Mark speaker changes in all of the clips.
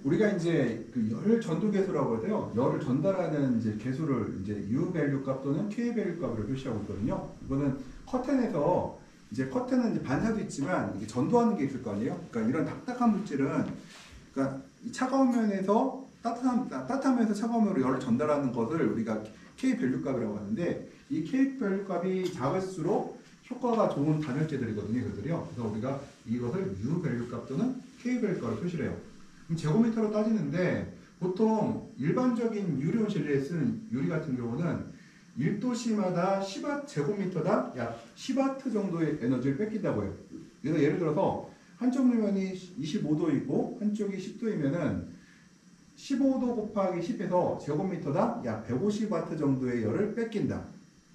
Speaker 1: 우리가 이제 그 열 전도 계수라고 해서요. 열을 전달하는 이제 계수를 이제 U 밸류 값 또는 K 밸류 값으로 표시하고 있거든요. 이거는 커튼에서 이제 커튼은 이제 반사도 있지만 이게 전도하는 게 있을 거 아니에요. 그러니까 이런 딱딱한 물질은 그러니까 이 차가운 면에서 따뜻한 면에서 차가운 면으로 열을 전달하는 것을 우리가 K 밸류 값이라고 하는데 이 K 밸류 값이 작을수록 효과가 좋은 단열재들이거든요. 이것들이요. 그래서 우리가 이것을 U 밸류 값 또는 K 밸류 값을 표시를 해요. 그럼 제곱미터로 따지는데 보통 일반적인 유리온 실내에 쓰는 유리 같은 경우는 1도씨마다 10W 제곱미터당 약 10W 정도의 에너지를 뺏긴다고 해요. 그래서 예를 들어서 한쪽 루면이 25도이고 한쪽이 10도이면은 15도 곱하기 10에서 제곱미터당 약 150W 정도의 열을 뺏긴다.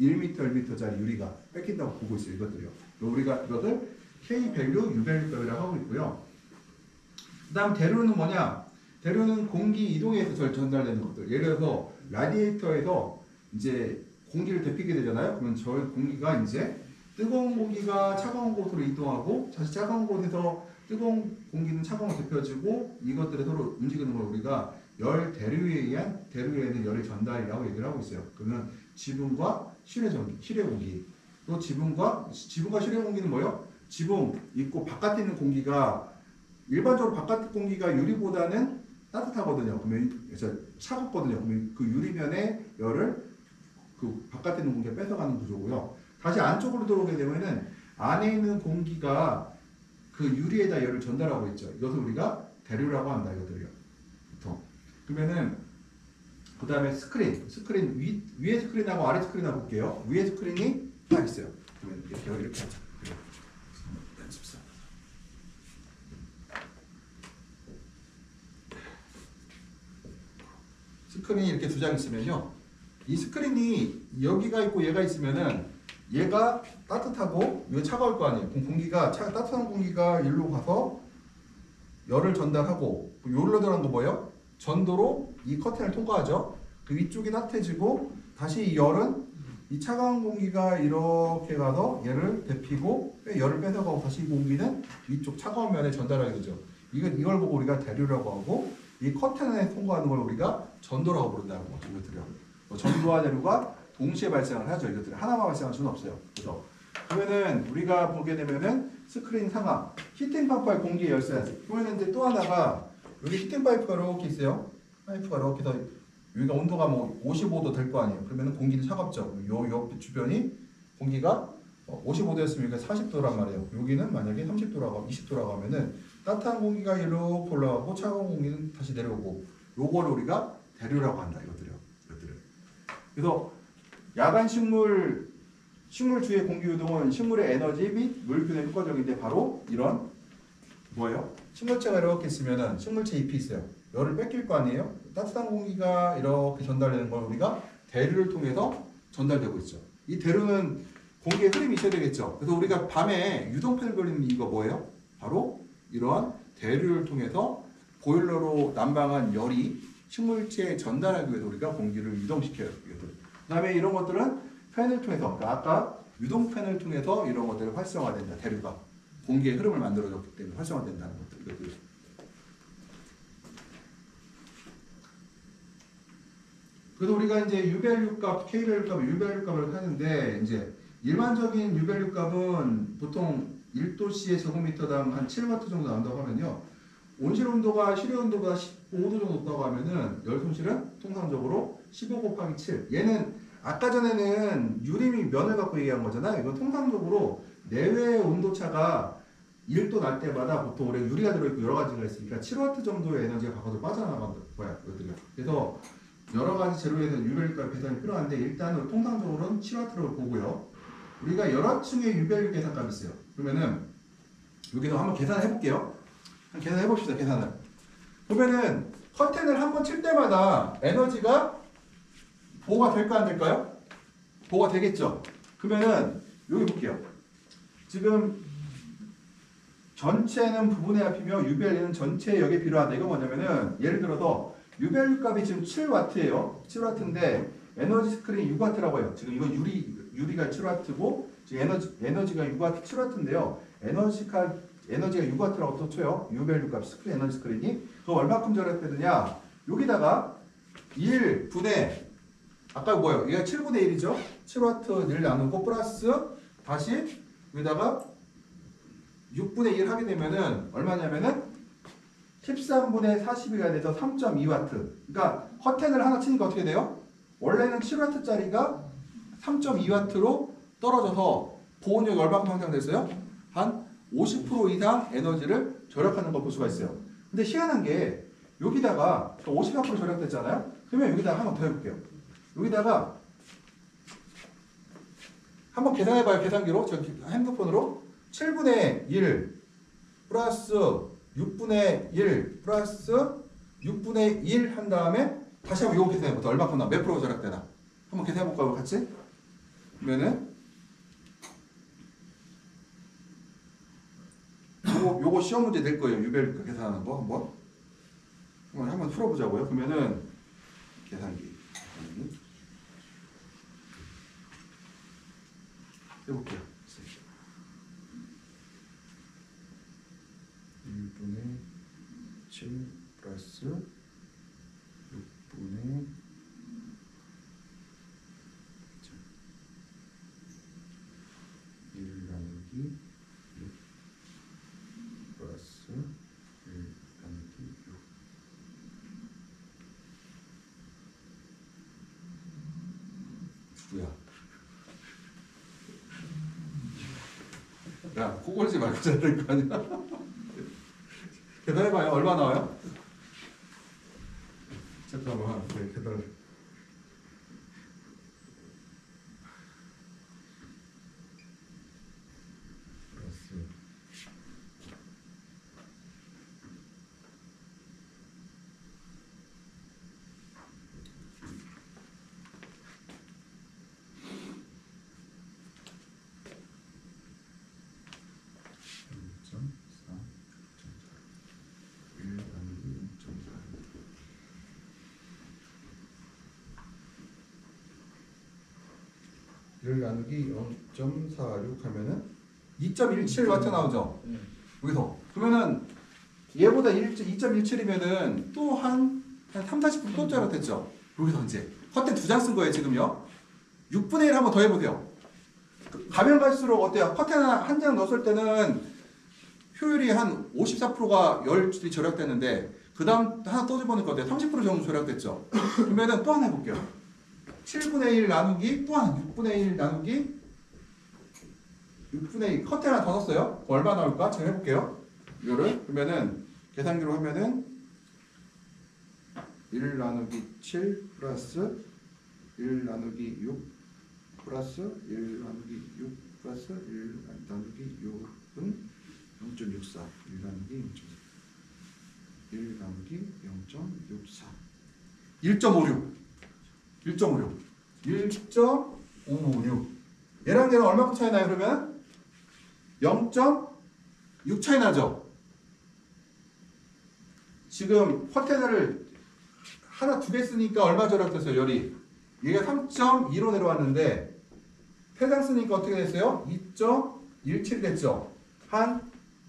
Speaker 1: 1m, 1m짜리 유리가 뺏긴다고 보고 있어요. 이것들이요. 우리가 이것을 K 밸류, U 밸류 값이라고 하고 있고요. 그 다음 대류는 뭐냐? 대류는 공기 이동에서 전달되는 것들. 예를 들어서 라디에이터에서 이제 공기를 데피게 되잖아요. 그러면 저 공기가 이제 뜨거운 공기가 차가운 곳으로 이동하고 다시 차가운 곳에서 뜨거운 공기는 차가운 곳으로 데펴지고 이것들이 서로 움직이는 걸 우리가 열 대류에 의한 대류에 있는 열의 전달이라고 얘기를 하고 있어요. 그러면 지붕과 실외 공기 또 지붕과 실외 공기는 뭐예요? 지붕 있고 바깥에 있는 공기가 일반적으로 바깥 공기가 유리보다는 따뜻하거든요. 그러면 차갑거든요. 그러면 그 유리면의 열을 그 바깥에 있는 공기가 뺏어가는 구조고요. 다시 안쪽으로 들어오게 되면은 안에 있는 공기가 그 유리에다 열을 전달하고 있죠. 이것을 우리가 대류라고 한다. 이것들이요. 보통. 그러면은 그 다음에 스크린 위에 스크린하고 아래 스크린하고 볼게요. 위에 스크린이 딱 있어요. 그러면 이렇게 하자. 스크린이 이렇게 두 장 있으면요. 이 스크린이 여기가 있고 얘가 있으면은 얘가 따뜻하고 이거 차가울 거 아니에요. 그럼 따뜻한 공기가 일로 가서 열을 전달하고 여기로 들어간 거 뭐예요? 전도로 이 커튼을 통과하죠. 그 위쪽이 따뜻해지고 다시 이 열은 이 차가운 공기가 이렇게 가서 얘를 데피고 열을 뺏어가고 다시 이 공기는 위쪽 차가운 면에 전달하게 되죠. 이걸 보고 우리가 대류라고 하고 이 커튼에 통과하는 걸 우리가 전도라고 부른다는 거죠. 이것들이요. 전도와 대류가 동시에 발생을 하죠. 이것들이 하나만 발생할 수는 없어요. 그래서 그러면은 우리가 보게 되면은 스크린 상하 히팅 파이프의 공기 열쇠. 그러면 이제 또 하나가 여기 히팅 파이프가 이렇게 있어요. 파이프가 이렇게 해서 여기가 온도가 뭐 55도 될 거 아니에요. 그러면은 공기는 차갑죠. 요 주변이 공기가 55도였으면 여기가 40도란 말이에요. 여기는 만약에 30도라고 20도라고 하면은 따뜻한 공기가 이렇게 올라가고 차가운 공기는 다시 내려오고 요거를 우리가 대류라고 한다. 이것들을. 그래서 야간 식물 주의 공기 유동은 식물의 에너지 및 물균에 효과적인데 바로 이런 뭐예요? 식물체가 이렇게 있으면은 식물체 잎이 있어요. 열을 뺏길 거 아니에요? 따뜻한 공기가 이렇게 전달되는 걸 우리가 대류를 통해서 전달되고 있죠. 이 대류는 공기의 흐름이 있어야 되겠죠. 그래서 우리가 밤에 유동팬을 돌리는 이유가 뭐예요? 바로 이러한 대류를 통해서 보일러로 난방한 열이 식물체에 전달하기 위해서 우리가 공기를 유동시켜요. 그 다음에 이런 것들은 팬을 통해서, 그러니까 아까 유동팬을 통해서 이런 것들이 활성화된다. 대류가 공기의 흐름을 만들어줬기 때문에 활성화된다는 것들. 그래서 우리가 이제 U 밸류 값, K 밸류 값, U 밸류 값을 하는데 이제 일반적인 U 밸류 값은 보통 1도씨의 제곱미터당 한 7W 정도 나온다고 하면요. 온실 온도가 실외 온도보다 15도 정도 높다고 하면은 열 손실은 통상적으로 15 곱하기 7. 얘는 아까 전에는 유리미 면을 갖고 얘기한 거잖아요. 이건 통상적으로 내외의 온도차가 1도 날 때마다 보통 우리 유리가 들어있고 여러 가지가 있으니까 7W 정도의 에너지가 바깥으로 빠져나가는 거야. 이것들이. 그래서 여러 가지 재료에서 유밸류값 계산이 필요한데 일단은 통상적으로는 7W를 보고요. 우리가 여러 층의 유밸류 계산값이 있어요. 그러면은 여기서 한번 계산해 볼게요. 계산해 봅시다. 계산을. 그러면은 커튼을 한번 칠 때마다 에너지가 보호가 될까 안 될까요? 보호가 되겠죠. 그러면은 여기 볼게요. 지금 전체는 부분의 합이며 유밸류는 전체 역에 필요하다. 이거 뭐냐면은 예를 들어서 유밸류 값이 지금 7W예요. 7W인데 에너지 스크린 6W라고 해요. 지금 이건 유리가 7W고 지금 에너지가 6W 7W인데요. 에너지가 6W라고 또 쳐요. 유밸류 값 스크린 에너지 스크린이. 그 얼마큼 절약되느냐? 여기다가 1분의 아까 뭐예요? 얘가 7분의 1이죠? 7W를 나누고 플러스 다시 여기다가 6분의 1 하게 되면은 얼마냐면은 13분의 40이가 돼서 3.2W. 그러니까 커튼을 하나 치니까 어떻게 돼요? 원래는 7W짜리가 3.2W로 떨어져서 보온력이 얼마큼 향상됐어요? 한 50% 이상 에너지를 절약하는 걸 볼 수가 있어요. 근데 희한한 게 여기다가 54% 절약됐잖아요? 그러면 여기다가 한번 더 해볼게요. 여기다가 한번 계산해봐요. 계산기로. 저 핸드폰으로 7분의 1 플러스 6분의 1 플러스 6분의 1 한 다음에 다시 한번 이거 계산해보자. 얼마큼 나? 몇 프로 절약되나? 한번 계산해볼까요? 같이? 그러면은 요거 시험 문제 낼 거예요. 유벨 계산하는 거 한번 풀어보자고요. 그러면은 계산기 해볼게요. 1분의 7 플러스 6분의 1 나누기 6 플러스 1 나누기 6 뭐야? 야, 코 골지 말고 자야 될 거 아니야? 계산해봐요. 얼마 나와요? 잠깐만. 네, 계산. 플러스. 나누기 0.46 하면은 2.17W 나오죠? 여기서. 그러면은 얘보다 2.17이면은 또 한 30, 40% 또 절약됐죠? 여기서 이제 커튼 2장 쓴 거예요, 지금요. 6분의 1 한번 더 해보세요. 가면 갈수록 어때요? 커튼 한 장 넣었을 때는 효율이 한 54%가 열이 절약됐는데 그 다음 하나 또 집어넣으니까 어때요? 30% 정도 절약됐죠? 그러면은 또 하나 해볼게요. 7분의 1 나누기 또 하나 6분의 1 나누기 6분의 1 커튼 하나 더 넣었어요. 얼마 나올까? 제가 해볼게요. 이거를 그러면은 계산기로 하면은 1 나누기 7 플러스 1 나누기 6 플러스 1 나누기 6 플러스 1 나누기 6은 0.64 1 나누기 0.4 1 나누기 0.64 1.56 얘랑 얘랑 얼마큼 차이 나요? 그러면 0.6 차이 나죠? 지금 커튼을 하나 두 개 쓰니까 얼마 절약됐어요? 열이 얘가 3.2로 내려왔는데 3장 쓰니까 어떻게 됐어요? 2.17 됐죠? 한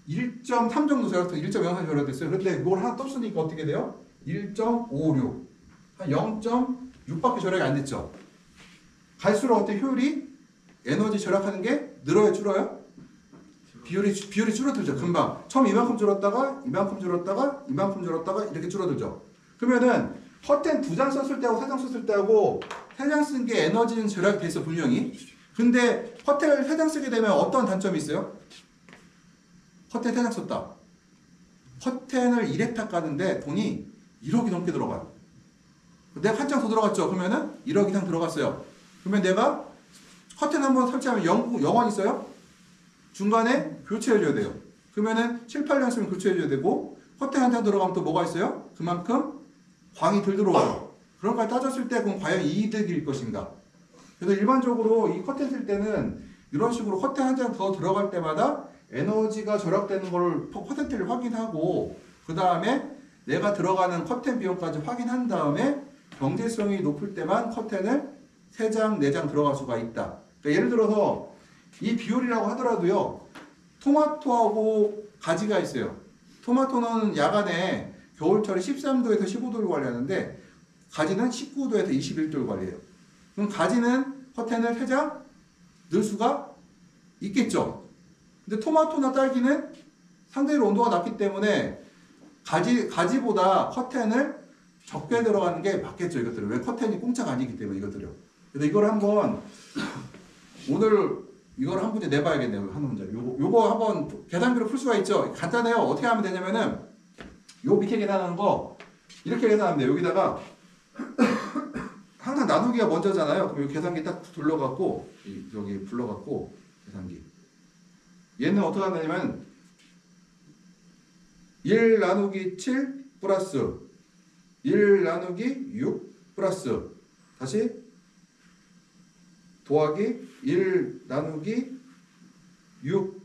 Speaker 1: 1.3 정도 절약됐어요. 1.03 절약됐어요. 그런데 이걸 하나 또 쓰니까 어떻게 돼요? 1.56 한 0.6밖에 절약이 안 됐죠. 갈수록 어때 효율이 에너지 절약하는 게 늘어요, 줄어요? 비율이 줄어들죠. 금방 처음 이만큼 줄었다가 이만큼 줄었다가 이만큼 줄었다가 이렇게 줄어들죠. 그러면은 커튼 2장 썼을 때하고 3장 썼을 때하고 3장 쓴 게 에너지는 절약이 돼 있어 분명히. 근데 커튼을 3장 쓰게 되면 어떤 단점이 있어요? 커튼 3장 썼다. 커튼을 1헥타 까는데 돈이 1억이 넘게 들어가요. 내가 한 장 더 들어갔죠. 그러면은 1억 이상 들어갔어요. 그러면 내가 커튼 한번 설치하면 0원 있어요? 중간에 교체해줘야 돼요. 그러면은 7, 8년 쓰면 교체해줘야 되고 커튼 한 장 들어가면 또 뭐가 있어요? 그만큼 광이 덜 들어와요. 그런 걸 따졌을 때 그럼 과연 이득일 것인가? 그래서 일반적으로 이 커튼 쓸 때는 이런 식으로 커튼 한 장 더 들어갈 때마다 에너지가 절약되는 걸 퍼센트를 확인하고 그 다음에 내가 들어가는 커튼 비용까지 확인한 다음에 경제성이 높을 때만 커튼을 3장, 4장 들어갈 수가 있다. 그러니까 예를 들어서 이 비율이라고 하더라도요. 토마토하고 가지가 있어요. 토마토는 야간에 겨울철에 13도에서 15도를 관리하는데 가지는 19도에서 21도를 관리해요. 그럼 가지는 커튼을 살짝 넣을 수가 있겠죠. 근데 토마토나 딸기는 상대적으로 온도가 낮기 때문에 가지보다 커튼을 적게 들어가는 게 맞겠죠. 이것들은 왜 커튼이 공짜가 아니기 때문에 이것들요. 그래서 이걸 한번 오늘 이걸 한 문제 내봐야겠네요. 한 문제. 요거 한번 계산기로 풀 수가 있죠. 간단해요. 어떻게 하면 되냐면은 요 밑에 계산하는 거 이렇게 계산하면 돼요. 여기다가 항상 나누기가 먼저잖아요. 그럼 이 계산기 딱 둘러갖고 여기 불러갖고 계산기. 얘는 어떻게 하냐면 1 나누기 7 플러스 1 나누기 6 플러스 다시 더하기 1 나누기 6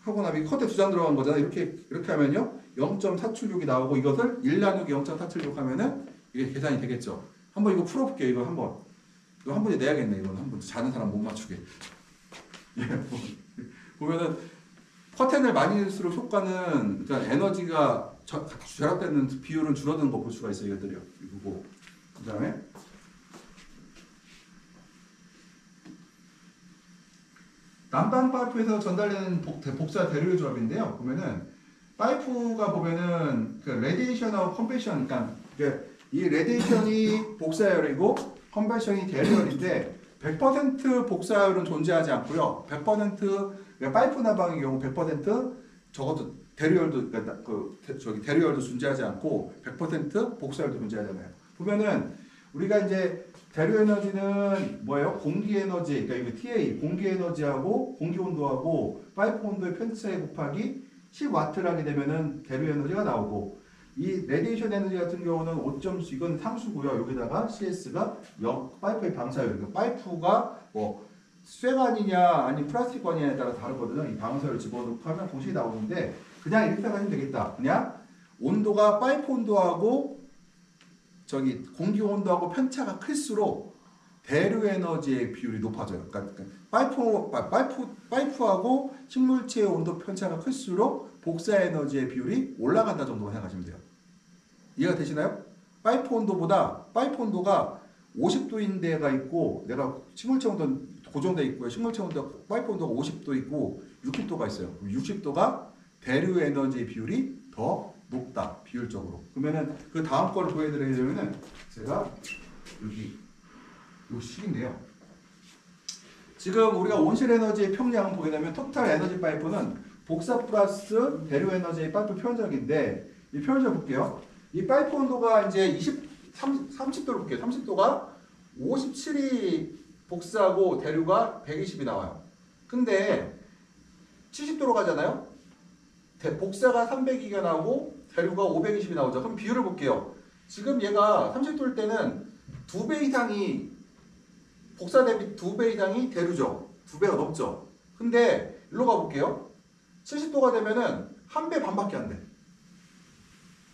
Speaker 1: 하고 나면 커트에 2장 들어간 거잖아요. 이렇게 하면요 0.476이 나오고 이것을 1 나누기 0.476 하면은 이게 계산이 되겠죠. 한번 이거 풀어볼게요. 이거 한 번에 내야겠네. 이건 한번 자는 사람 못 맞추게. 보면은 커튼을 많이 넣을수록 효과는 일단 에너지가 절약되는 비율은 줄어드는 거 볼 수가 있어요. 이것들이요. 이거고 그 다음에 난방 파이프에서 전달되는 복사 대류 조합인데요. 보면은 파이프가 보면은 그 레디에이션하고 컨벤션, 그러니까 이 레디에이션이 복사열이고 컨벤션이 대류열인데 100% 복사열은 존재하지 않고요. 100% 그러니까 파이프 난방의 경우 100% 적어도 대류열도 그러니까 대류열도 존재하지 않고 100% 복사열도 존재하잖아요. 보면은 우리가 이제 대류 에너지는 뭐예요? 공기 에너지, 그러니까 이거 TA 공기 에너지하고 공기 온도하고 파이프 온도의 편차에 곱하기 10W를 하게 되면은 대류 에너지가 나오고 이 레디에이션 에너지 같은 경우는 5.9 이건 상수고요. 여기다가 CS가 파이프의 방사율. 그러니까 파이프가 뭐 쇠관이냐 아니 플라스틱관이냐에 따라 다르거든요. 이 방사율 집어넣고 하면 공식이 나오는데 그냥 이렇게 생각하시면 되겠다. 그냥 온도가 파이프 온도하고 공기 온도하고 편차가 클수록 대류 에너지의 비율이 높아져요. 그러니까 파이프하고 식물체의 온도 편차가 클수록 복사 에너지의 비율이 올라간다 정도만 생각하시면 돼요. 이해가 되시나요? 파이프 온도가 50도인 데가 있고 내가 식물체 온도 고정돼 있고요. 식물체 온도 파이프 온도가 50도 있고 60도가 있어요. 60도가 대류 에너지의 비율이 더 높다. 비율적으로. 그러면은 그 다음 거를 보여드리려면은 제가 여기 요 식인데요. 지금 우리가 온실 에너지의 평량을 보게 되면 토탈 에너지 파이프는 복사 플러스 대류 에너지의 파이프 표현적인데 이 표현적 볼게요. 이 파이프 온도가 이제 30도를 볼게요. 30도가 57이 복사하고 대류가 120이 나와요. 근데 70도로 가잖아요. 복사가 300이가 나오고 대류가 520이 나오죠. 그럼 비율을 볼게요. 지금 얘가 30도일 때는 2배 이상이 복사 대비 2배 이상이 대류죠. 2배가 넘죠. 근데 일로 가볼게요. 70도가 되면은 1배 반밖에 안 돼.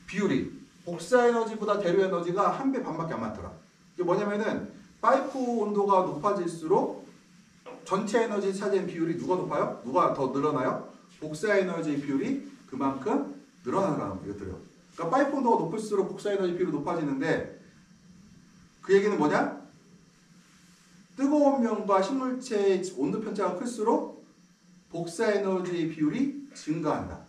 Speaker 1: 비율이 복사 에너지보다 대류 에너지가 1배 반밖에 안 많더라. 이게 뭐냐면은 파이프 온도가 높아질수록 전체 에너지 차지하는 비율이 누가 높아요? 누가 더 늘어나요? 복사 에너지 비율이 그만큼 늘어나는 이것들이요. 그러니까 파이프 온도가 높을수록 복사 에너지 비율이 높아지는데 그 얘기는 뭐냐? 뜨거운 면과 식물체의 온도 편차가 클수록 복사 에너지 비율이 증가한다.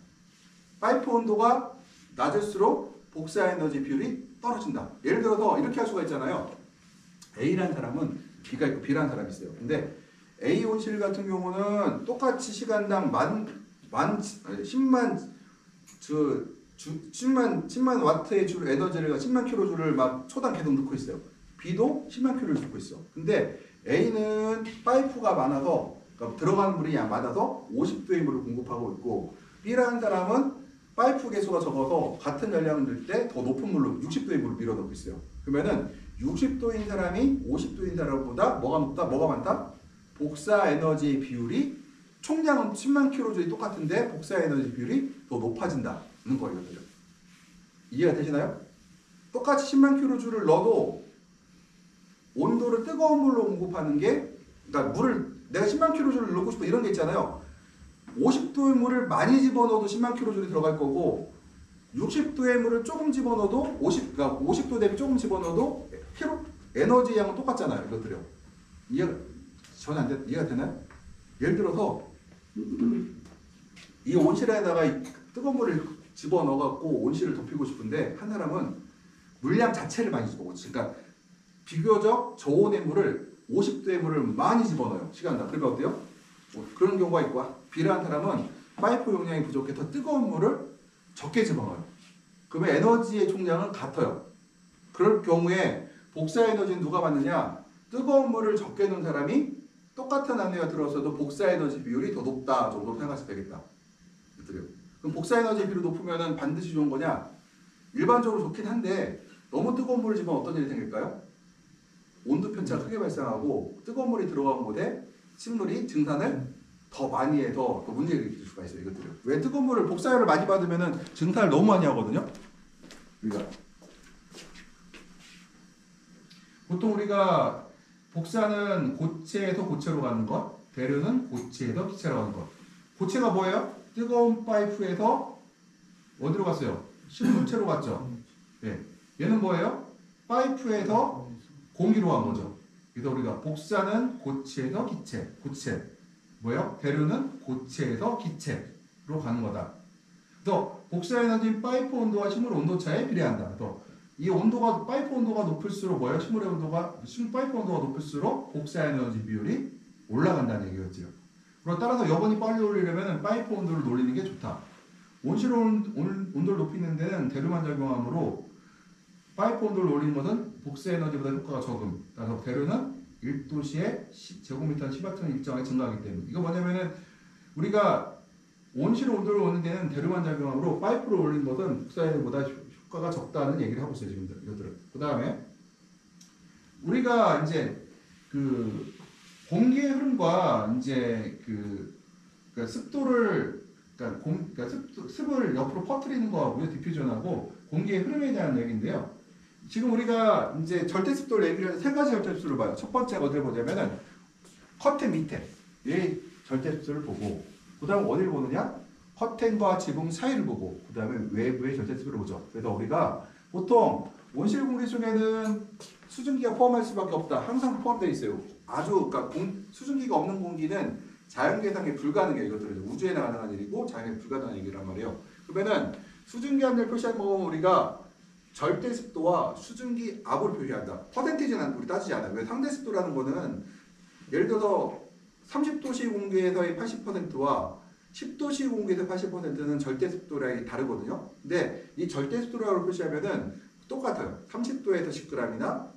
Speaker 1: 파이프 온도가 낮을수록 복사 에너지 비율이 떨어진다. 예를 들어서 이렇게 할 수가 있잖아요. A라는 사람은 B가 있고 B라는 사람이 있어요. 근데 A 온실 같은 경우는 똑같이 시간당 10만 와트의 줄 에너지를 10만 킬로줄을 막 초당 계속 넣고 있어요. B도 10만 킬로를 넣고 있어. 근데 A는 파이프가 많아서 그러니까 들어가는 물이 많아서 50도의 물을 공급하고 있고 B라는 사람은 파이프 개수가 적어서 같은 열량을 넣을 때 더 높은 물로 60도의 물을 밀어 넣고 있어요. 그러면은 60도인 사람이 50도인 사람보다 뭐가 높다? 뭐가 많다? 복사 에너지 비율이 총량은 10만 킬로줄이 똑같은데 복사 에너지 비율이 더 높아진다는 거거든요. 이해가 되시나요? 똑같이 10만 킬로줄을 넣어도 온도를 뜨거운 물로 공급하는 게 그러니까 물을 내가 10만 킬로줄을 넣고 싶어 이런 게 있잖아요. 50도의 물을 많이 집어넣어도 10만 킬로줄이 들어갈 거고 60도의 물을 조금 집어넣어도 50, 그러니까 50도 대비 조금 집어넣어도 에너지 양은 똑같잖아요. 이것들이요. 이해가 전혀 안 돼? 이해가 되나요? 예를 들어서 이 온실에다가 뜨거운 물을 집어넣어갖고 온실을 덮이고 싶은데 한 사람은 물량 자체를 많이 집어넣지. 그러니까 비교적 저온의 물을 50도의 물을 많이 집어넣어요. 시간당. 그러면 어때요? 그런 경우가 있고 비례한 사람은 파이프 용량이 부족해서 뜨거운 물을 적게 집어넣어요. 그러면 에너지의 총량은 같아요. 그럴 경우에 복사 에너지는 누가 받느냐? 뜨거운 물을 적게 넣은 사람이 똑같은 안에가 들어서도 복사 에너지 비율이 더 높다 정도 생각하시면 되겠다. 그럼 복사 에너지 비율이 높으면 반드시 좋은 거냐? 일반적으로 좋긴 한데 너무 뜨거운 물을 집으면 어떤 일이 생길까요? 온도 편차가 크게 발생하고 뜨거운 물이 들어간 곳에 식물이 증산을 더 많이 해서 더 문제를 일으킬 수가 있어요. 이것들을. 왜 뜨거운 물을 복사열을 많이 받으면 증산을 너무 많이 하거든요. 보통 우리가 복사는 고체에서 고체로 가는 것, 대류는 고체에서 기체로 가는 것. 고체가 뭐예요? 뜨거운 파이프에서 어디로 갔어요? 식물체로 갔죠. 예. 얘는 뭐예요? 파이프에서 공기로 간 거죠. 그래서 우리가 복사는 고체에서 기체, 고체. 뭐예요? 대류는 고체에서 기체로 가는 거다. 그래서 복사 에너지는 파이프 온도와 식물 온도 차에 비례한다. 그래서 이 온도가 파이프 온도가 높을수록 뭐예요? 파이프 온도가 높을수록 복사 에너지 비율이 올라간다는 얘기였죠. 그리고 따라서 여건이 빨리 올리려면 파이프 온도를 올리는 게 좋다. 온실 온도를 높이는 데는 대류만 작용하므로 파이프 온도를 올리는 것은 복사 에너지보다 효과가 적음. 따라서 대류는 1도시에 제곱미터 10와트는 일정하게 증가하기 때문에. 이거 뭐냐면은 우리가 온실 온도를 오는 데는 대류만 작용하므로 파이프를 올리는 것은 복사 에너지보다 효과가 적다는 얘기를 하고 있어요. 지금 이것들은. 그 다음에 우리가 이제 그 공기의 흐름과 이제 그러니까 습도를 그러니까 습을 옆으로 퍼뜨리는 거하고요, 디퓨전하고 공기의 흐름에 대한 얘기인데요. 지금 우리가 이제 절대 습도를 얘기를 해서 세 가지 절대 습도를 봐요. 첫 번째가 어디를 보냐면은 커튼 밑에 이 절대 습도를 보고, 그 다음 어디를 보느냐? 커튼과 지붕 사이를 보고, 그 다음에 외부의 절대 습도를 보죠. 그래서 우리가 보통 온실 공기 중에는 수증기가 포함할 수밖에 없다. 항상 포함되어 있어요. 그러니까 수증기가 없는 공기는 자연 계상이 불가능해요. 이것들은 우주에나 가능한 일이고 자연에 불가능한 얘기란 말이에요. 그러면은 수증기 압력을 표시한 거면 우리가 절대 습도와 수증기 압을 표시한다. 퍼센티지는 우리 따지지 않아요. 왜? 상대 습도라는 거는 예를 들어서 30도씨 공기에서의 80%와 10도씨 공기에서 80%는 절대 습도량이 다르거든요. 근데 이 절대 습도량을 표시하면은 똑같아요. 30도에서 10g이나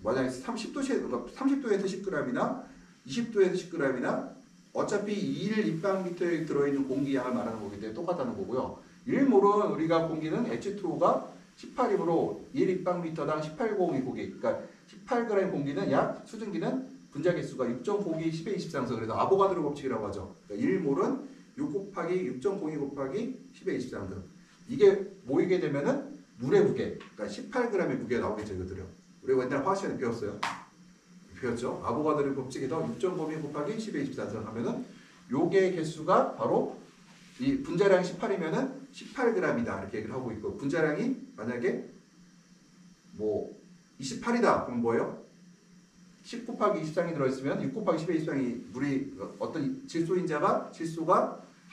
Speaker 1: 만약에 30도에서 10g이나 20도에서 10g이나 어차피 1 입방미터에 들어있는 공기량을 말하는 거기 때문에 똑같다는 거고요. 일몰은 우리가 공기는 H2O가 18이므로 1 입방미터당 18공이 공기, 그러니까 18g 공기는 약 수증기는 분자 개수가 6.02 10의 23서 그래서 아보가드로 법칙이라고 하죠. 그러니까 1몰은 6 곱하기 6.02 곱하기 10의 23서. 이게 모이게 되면은 물의 무게, 그러니까 18g의 무게가 나오겠죠. 이것들요. 우리가 옛날 화학 시간에 배웠어요. 배웠죠. 아보가드로 법칙에서 6.02 곱하기 10의 24서 하면은 요게 개수가 바로 이 분자량이 18이면은 18g이다 이렇게 얘기를 하고 있고, 분자량이 만약에 뭐 28이다 그럼 뭐예요? 10 곱하기 23이 들어있으면 6 곱하기 10의 23이 물이 어떤 질소가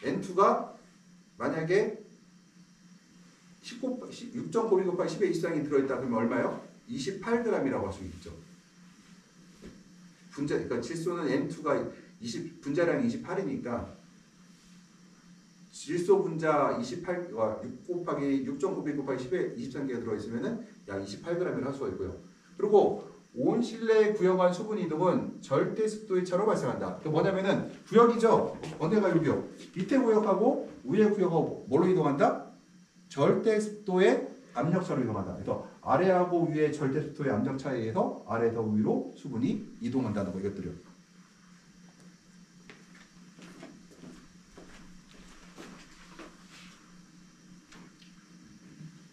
Speaker 1: N2가 만약에 6.02 곱하기 10의 23이 들어있다 그러면 얼마예요? 28g이라고 할 수 있죠. 그러니까 질소는 N2가 분자량이 28이니까 질소 분자 28와 6 곱하기 6.92 곱하기 10에 23개가 들어있으면 약 28g을 할 수가 있고요. 그리고 온 실내에 구역한 수분 이동은 절대 습도의 차로 발생한다. 그 뭐냐면은 구역이죠. 어디가 여기요? 밑에 구역하고 위에 구역하고 뭘로 이동한다? 절대 습도의 압력차로 이동한다. 그래서 아래하고 위의 절대 습도의 압력 차에 의해서 아래에서 위로 수분이 이동한다는 거 이것들이요.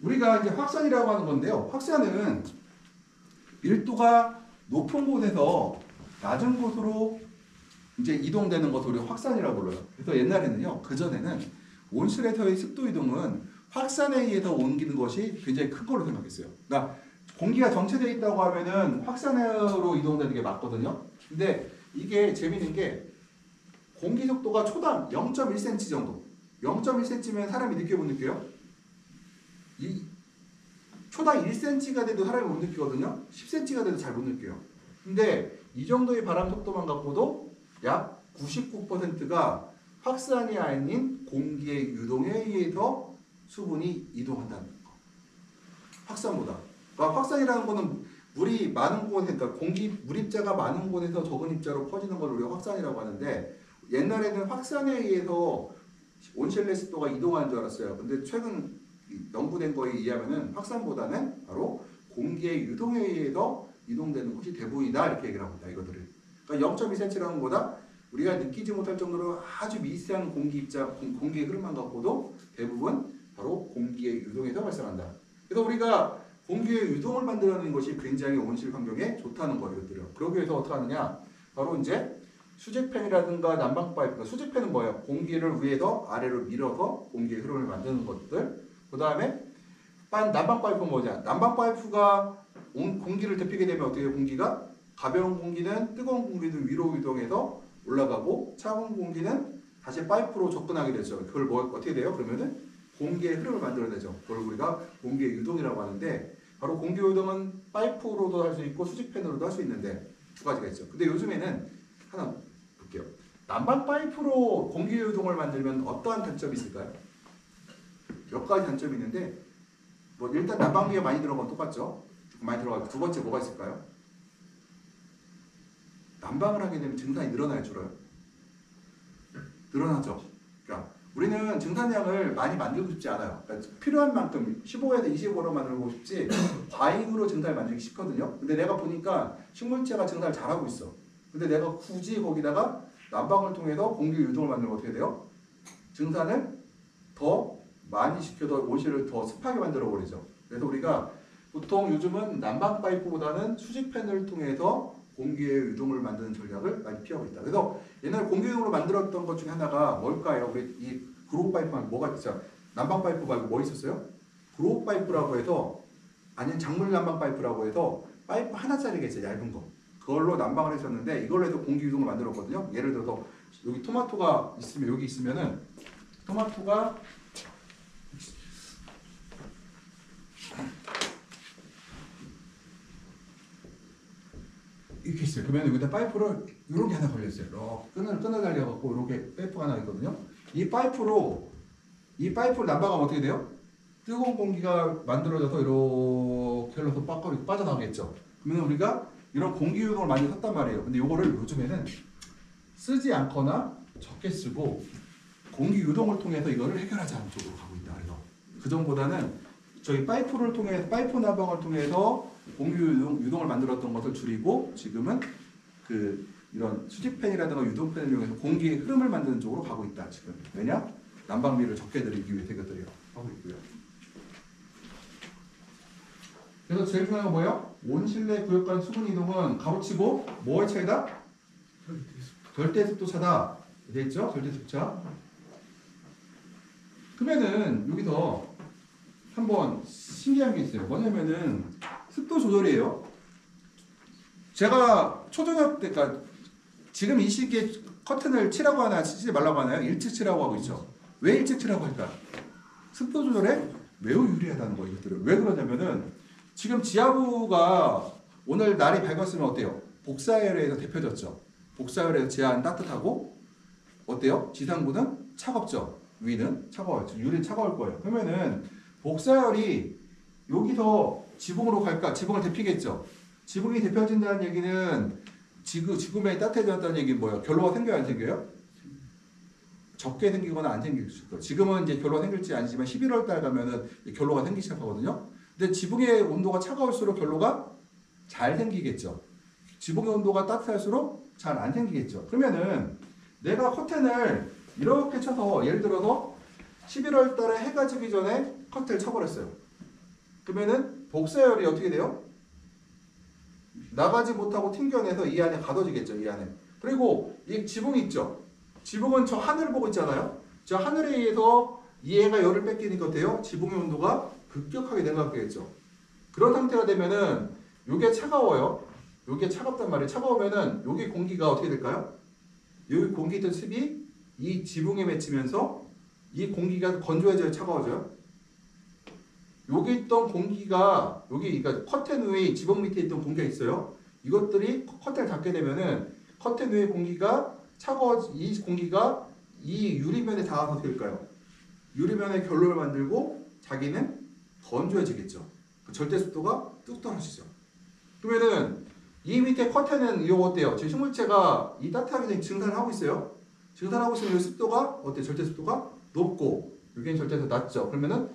Speaker 1: 우리가 이제 확산이라고 하는 건데요. 확산은 1도가 높은 곳에서 낮은 곳으로 이제 이동되는 것을 우리가 확산이라고 불러요. 그래서 옛날에는요, 그전에는 온실에서의 습도 이동은 확산에 의해서 옮기는 것이 굉장히 큰 걸로 생각했어요. 그러니까 공기가 정체되어 있다고 하면은 확산으로 이동되는 게 맞거든요. 근데 이게 재밌는 게 공기 속도가 초당 0.1cm 정도. 0.1cm면 사람이 느껴 못 느껴요? 이 초당 1cm가 돼도 사람이 못 느끼거든요. 10cm가 돼도 잘 못 느껴요. 근데 이 정도의 바람 속도만 갖고도 약 99%가 확산이 아닌 공기의 유동에 의해서 수분이 이동한다는 거. 확산보다. 그러니까 확산이라는 거는 물이 많은 곳에, 그러니까 물입자가 많은 곳에서 적은 입자로 퍼지는 걸 우리가 확산이라고 하는데, 옛날에는 확산에 의해서 온실내 습도가 이동하는 줄 알았어요. 근데 최근 연구된 거에 의하면은 확산보다는 바로 공기의 유동에 의해서 이동되는 것이 대부분이다, 이렇게 얘기를 합니다. 이것들을. 그러니까 0.2cm라는 것보다 우리가 느끼지 못할 정도로 아주 미세한 공기의 흐름만 갖고도 대부분 바로 공기의 유동에서 발생한다. 그래서 우리가 공기의 유동을 만들어내는 것이 굉장히 온실 환경에 좋다는 거예요. 이것들을. 그러기 위해서 어떻게 하느냐? 바로 이제 수직팬이라든가 난방파이프. 수직팬은 뭐예요? 공기를 위에서 아래로 밀어서 공기의 흐름을 만드는 것들. 그 다음에 난방파이프는 뭐냐? 난방파이프가 공기를 데피게 되면 어떻게 해요? 공기가 가벼운 공기는 뜨거운 공기는 위로 이동해서 올라가고 차가운 공기는 다시 파이프로 접근하게 되죠. 그걸 어떻게 돼요? 그러면은 공기의 흐름을 만들어내죠. 그걸 우리가 공기의 유동이라고 하는데, 바로 공기의 유동은 파이프로도 할 수 있고 수직팬으로도 할 수 있는데 두 가지가 있죠. 근데 요즘에는 하나 볼게요. 난방 파이프로 공기의 유동을 만들면 어떠한 단점이 있을까요? 몇 가지 단점이 있는데, 뭐 일단 난방비가 많이 들어간 건 똑같죠. 많이 들어가고, 두 번째 뭐가 있을까요? 난방을 하게 되면 증산이 늘어나요, 줄어요? 늘어나죠. 그러니까 우리는 증산량을 많이 만들고 싶지 않아요. 그러니까 필요한 만큼 15에서 25로 만들고 싶지 과잉으로 증산을 만들기 쉽거든요. 근데 내가 보니까 식물체가 증산을 잘하고 있어. 근데 내가 굳이 거기다가 난방을 통해서 공기 유동을 만들면 어떻게 돼요? 증산을 더 많이 시켜서 온실을 더 습하게 만들어 버리죠. 그래서 우리가 보통 요즘은 난방 파이프보다는 수직팬을 통해서 공기의 유동을 만드는 전략을 많이 피하고 있다. 그래서 옛날 공기 유동으로 만들었던 것 중에 하나가 뭘까요? 우리 이 그로우 파이프만 뭐가 있죠? 난방 파이프 말고 뭐 있었어요? 그로우 파이프라고 해서, 아니면 작물 난방 파이프라고 해서 파이프 하나짜리가 있어요. 얇은 거. 그걸로 난방을 했었는데, 이걸로 해서 공기 유동을 만들었거든요. 예를 들어서 여기 토마토가 있으면, 여기 있으면은 토마토가 이렇게 있어요. 그러면 여기다 파이프를 이렇게 하나 걸렸어요. 이렇게 끈을 달려갖고 이렇게 파이프가 하나 있거든요. 이 파이프로 난방하면 어떻게 돼요? 뜨거운 공기가 만들어져서 이렇게 흘러서 빡거리고 빠져나가겠죠. 그러면 우리가 이런 공기 유동을 많이 썼단 말이에요. 근데 이거를 요즘에는 쓰지 않거나 적게 쓰고 공기 유동을 통해서 이거를 해결하지 않는 쪽으로 가고 있다. 그래서 그전보다는 저희 파이프 난방을 통해서 공기 유동을 만들었던 것을 줄이고, 지금은 이런 수직팬이라든가 유동팬을 이용해서 공기의 흐름을 만드는 쪽으로 가고 있다. 지금. 왜냐? 난방비를 적게 들이기 위해서 이것들이 하고 있고요. 그래서 제일 중요한 건 뭐예요? 온실내 구역 간 수분 이동은 가로치고 뭐의 차이다? 절대습도 차다. 됐죠? 절대습도 차. 그러면은 여기서 한번 신기한 게 있어요. 뭐냐면은 습도 조절이에요. 제가 초저녁 때, 그러니까 지금 이 시기에 커튼을 치라고 하나 치지 말라고 하나요? 일찍 치라고 하고 있죠. 왜 일찍 치라고 할까? 습도 조절에 매우 유리하다는 거예요. 이것들을. 왜 그러냐면은 지금 지하부가 오늘 날이 밝았으면 어때요? 복사열에서 데펴졌죠. 복사열에서 지하는 따뜻하고 어때요? 지상부는 차갑죠. 위는 차가워요. 유리는 차가울 거예요. 그러면은 복사열이 여기서 지붕으로 갈까? 지붕을 데피겠죠. 지붕이 데펴진다는 얘기는 지구면이 따뜻해졌다는 얘기는 뭐예요? 결로가 생겨요, 안 생겨요? 적게 생기거나 안 생길 수 있고, 지금은 이제 결로가 생길지 아니지만 11월 달 가면은 결로가 생기기 시작하거든요. 근데 지붕의 온도가 차가울수록 결로가 잘 생기겠죠. 지붕의 온도가 따뜻할수록 잘 안 생기겠죠. 그러면은 내가 커튼을 이렇게 쳐서, 예를 들어서 11월 달에 해가 지기 전에 커튼을 쳐버렸어요. 그러면은 복사열이 어떻게 돼요? 나가지 못하고 튕겨내서 이 안에 가둬지겠죠. 이 안에. 그리고 이 지붕이 있죠. 지붕은 저 하늘을 보고 있잖아요. 저 하늘에 의해서 얘가 열을 뺏기니까 어때요? 지붕의 온도가 급격하게 내려가겠죠. 그런 상태가 되면은 요게 차가워요. 요게 차갑단 말이에요. 차가우면은 여기 공기가 어떻게 될까요? 여기 공기 있던 습이 이 지붕에 맺히면서 이 공기가 건조해져야 차가워져요. 여기 있던 공기가 여기 그러니까 커튼 위에 지붕 밑에 있던 공기가 있어요. 이것들이 커튼을 닫게 되면은 커튼 위의 공기가 이 공기가 이 유리면에 닿아서 어떻게 될까요? 유리면에 결로를 만들고 자기는 건조해지겠죠. 절대 습도가 뚝 떨어지죠. 그러면은 이 밑에 커튼은 이거 어때요? 제 식물체가 이 따뜻하게 증산을 하고 있어요. 증산하고 있으면 이 습도가 어때요? 절대 습도가 높고 여기는 절대에서 낮죠. 그러면은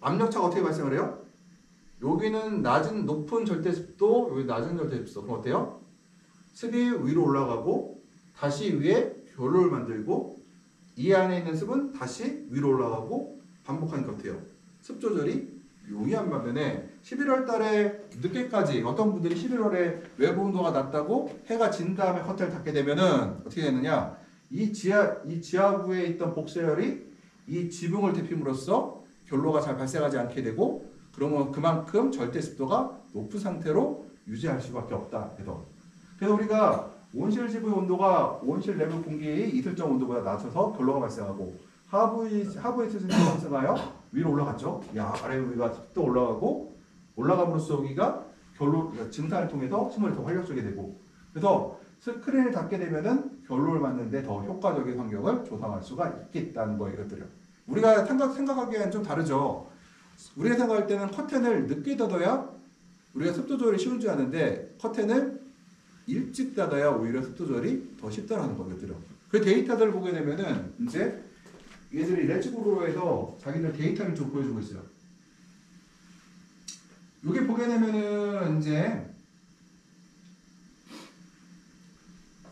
Speaker 1: 압력차가 어떻게 발생을 해요? 여기는 높은 절대습도, 여기 낮은 절대습도. 그럼 어때요? 습이 위로 올라가고 다시 위에 결로를 만들고 이 안에 있는 습은 다시 위로 올라가고 반복하니까 어때요? 습 조절이 용이한 반면에 11월 달에 늦게까지 어떤 분들이 11월에 외부 온도가 낮다고 해가 진 다음에 커튼을 닫게 되면은 어떻게 되느냐? 이 지하부에 있던 복쇄열이 이 지붕을 데핌으로써 결로가 잘 발생하지 않게 되고 그러면 그만큼 절대 습도가 높은 상태로 유지할 수밖에 없다. 그래서 우리가 온실 지붕의 온도가 온실 내부 공기의 이슬정 온도보다 낮아서 결로가 발생하고 하부의 이슬정이 상승하여 위로 올라갔죠. 아래 위가 또 올라감으로써 여기가 증산을 통해서 숨을 더 활력적이 되고 그래서 스크린을 닫게 되면은 결로를 맞는데 더 효과적인 환경을 조성할 수가 있겠다는 거예요. 이것들을 우리가 생각하기에는 좀 다르죠. 우리가 생각할 때는 커튼을 늦게 닫아야 우리가 습도 조절이 쉬운 줄 아는데 커튼을 일찍 닫아야 오히려 습도 조절이 더 쉽다라는 거거든요. 그 데이터들을 보게 되면은 이제 얘들이 레츠고로에서 자기들 데이터를 좀 보여주고 있어요. 여기 보게 되면은 이제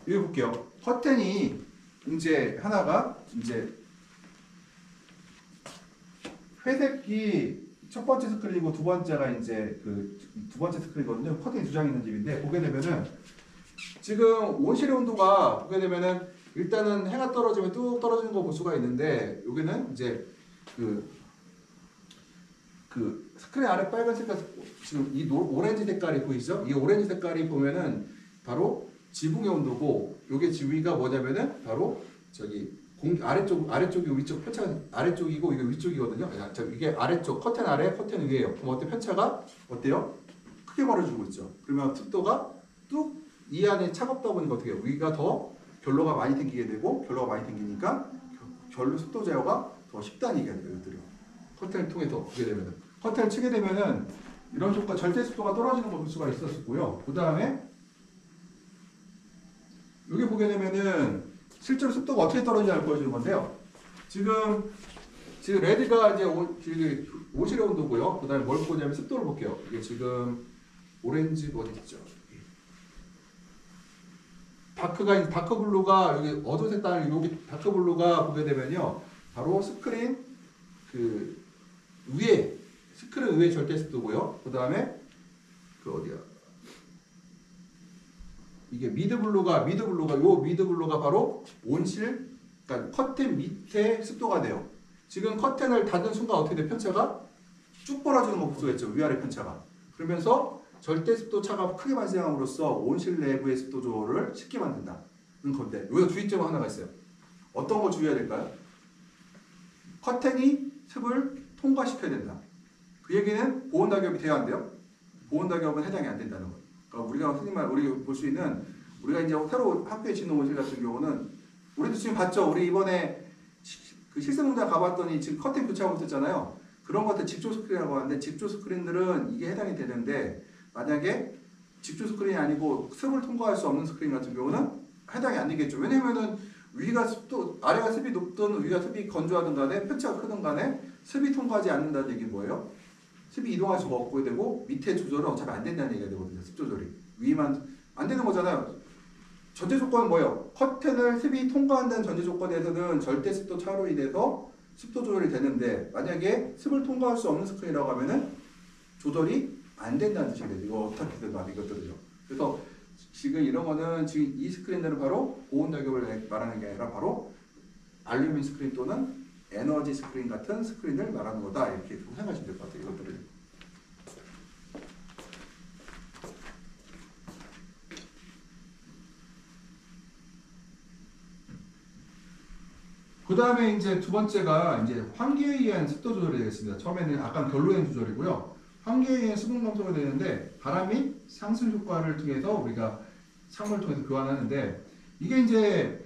Speaker 1: 여기 볼게요. 커튼이 이제 하나가 이제 회색이 첫 번째 스크린이고 두 번째가 이제 두 번째 스크린이거든요. 커튼이 두 장 있는 집인데 보게 되면은 지금 온실의 온도가 보게 되면은 일단은 해가 떨어지면 뚝 떨어지는 거 볼 수가 있는데 여기는 이제 그 스크린 아래 빨간 색깔 지금 이 오렌지 색깔이 보이죠? 이 오렌지 색깔이 보면은 바로 지붕의 온도고 요게 위가 뭐냐면은 바로 저기 아래쪽이 위쪽 편차 아래쪽이고 이게 위쪽이거든요. 이게 아래쪽 커튼 아래 커튼 위에요. 그럼 어때 편차가 어때요? 크게 벌어지고 있죠. 그러면 습도가 뚝 이 안에 차갑다 보니까 어떻게 해요? 위가 더 결로가 많이 생기게 되고 결로가 많이 생기니까 결로 습도 제어가 더 쉽다는 얘기가 돼요. 이것들이 커튼을 통해서 보게 되면은 커튼을 치게 되면은 이런 효과 절대 습도가 떨어지는 걸 볼 수가 있었고요. 그 다음에 여기 보게 되면은 실제로 습도가 어떻게 떨어지냐를 보여주는 건데요. 지금 레드가 이제 온실의 온도고요. 그 다음에 뭘 보냐면 습도를 볼게요. 이게 지금 오렌지 어디 있죠? 다크블루가 여기 어두운 색깔 여기 다크블루가 보게 되면요. 바로 스크린 위에 절대 습도고요. 그 다음에 어디야? 이게 미드블루가 바로 온실, 그러니까 커튼 밑에 습도가 돼요. 지금 커튼을 닫은 순간 어떻게 돼? 편차가 쭉 벌어지는 거 볼 수가 있죠. 위아래 편차가. 그러면서 절대 습도 차가 크게 발생함으로써 온실 내부의 습도 조절을 쉽게 만든다는 건데 여기서 주의점 하나가 있어요. 어떤 거 주의해야 될까요? 커튼이 습을 통과시켜야 된다. 그 얘기는 보온닭엽이 돼야 안 돼요? 보온닭엽은 해당이 안 된다는 거예요. 그러니까 우리가 흔히 우리 볼 수 있는 우리가 이제 새로 학교에 짓는 온실 같은 경우는 우리도 지금 봤죠. 우리 이번에 그 실습농장 가봤더니 지금 커튼 교체하고 있었잖아요. 그런 것들 직조 스크린이라고 하는데 직조 스크린들은 이게 해당이 되는데 만약에 직조 스크린이 아니고 습을 통과할 수 없는 스크린 같은 경우는 해당이 안 되겠죠. 왜냐면은 위가 습도 아래가 습이 높든 위가 습이 건조하든 간에 편차가 크든 간에 습이 통과하지 않는다는 얘기 뭐예요? 습이 이동할 수가 없게 되고 밑에 조절은 어차피 안 된다는 얘기가 되거든요. 습 조절이. 위만 안 되는 거잖아요. 전제 조건은 뭐예요? 커튼을 습이 통과한다는 전제 조건에서는 절대 습도 차로 인해서 습도 조절이 되는데 만약에 습을 통과할 수 없는 스크린이라고 하면은 조절이 안 된다는 뜻이 되죠. 이거 어떻게든 말이 이것들이죠. 그래서 지금 이런 거는 지금 이 스크린들은 바로 보온닭엽을 말하는 게 아니라 바로 알루미늄 스크린 또는 에너지 스크린 같은 스크린을 말하는 거다. 이렇게 생각하시면 될 것 같아요. 이것들을. 그 다음에 이제 두 번째가 이제 환기에 의한 습도 조절이 되겠습니다. 처음에는 약간 결로행 조절이고요. 환기에 의한 수분 감소가 되는데 바람이 상승 효과를 통해서 우리가 창문을 통해서 교환하는데 이게 이제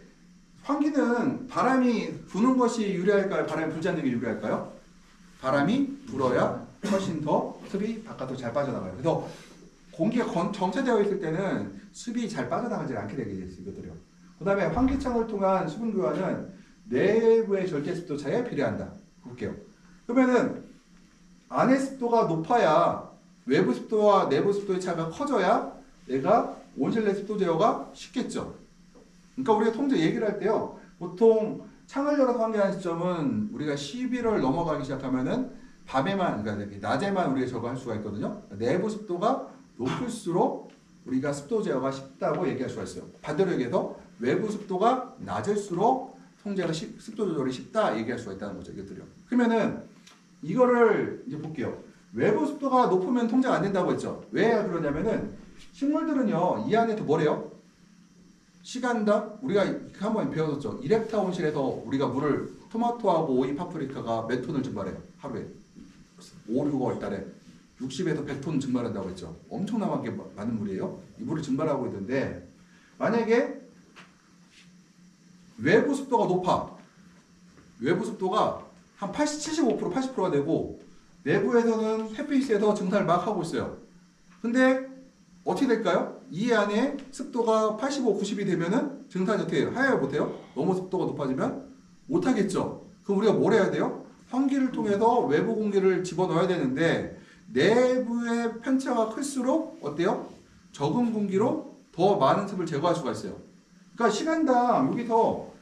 Speaker 1: 환기는 바람이 부는 것이 유리할까요? 바람이 불지 않는 게 유리할까요? 바람이 불어야 훨씬 더 습이 바깥으로 잘 빠져나가요. 그래서 공기가 정체되어 있을 때는 습이 잘 빠져나가지 않게 되게 되어 있거든요. 그 다음에 환기창을 통한 수분 교환은 내부의 절대 습도 차이에 비례한다. 볼게요. 그러면은 안의 습도가 높아야 외부 습도와 내부 습도의 차이가 커져야 내가 온실 내 습도 제어가 쉽겠죠. 그러니까 우리가 통제 얘기를 할 때요. 보통 창을 열어서 환기하는 시점은 우리가 11월 넘어가기 시작하면은 밤에만, 그러니까 낮에만 우리가 저거 할 수가 있거든요. 내부 습도가 높을수록 우리가 습도 제어가 쉽다고 얘기할 수가 있어요. 반대로 얘기해서 외부 습도가 낮을수록 통제가 습도 조절이 쉽다 얘기할 수가 있다는 거죠. 이것들이요. 그러면은 이거를 이제 볼게요. 외부 습도가 높으면 통제가 안 된다고 했죠. 왜 그러냐면은 식물들은요, 이 안에 뭐래요? 시간당 우리가 한번 배웠었죠. 이렉타 온실에서 우리가 물을 토마토하고 오이, 파프리카가 몇 톤을 증발해요? 하루에 5, 6월 달에 60에서 100톤 증발한다고 했죠. 엄청나게 많은 물이에요. 이 물을 증발하고 있는데 만약에 외부 습도가 높아. 외부 습도가 한 75%, 80%가 되고 내부에서는 햇빛에서 증산을 막 하고 있어요. 근데 어떻게 될까요? 이 안에 습도가 85, 90이 되면은 증산이 어떻게 해요? 하여야 못해요? 너무 습도가 높아지면? 못하겠죠. 그럼 우리가 뭘 해야 돼요? 환기를 통해서 외부 공기를 집어넣어야 되는데 내부의 편차가 클수록 어때요? 적은 공기로 더 많은 습을 제거할 수가 있어요. 그러니까 시간당 여기서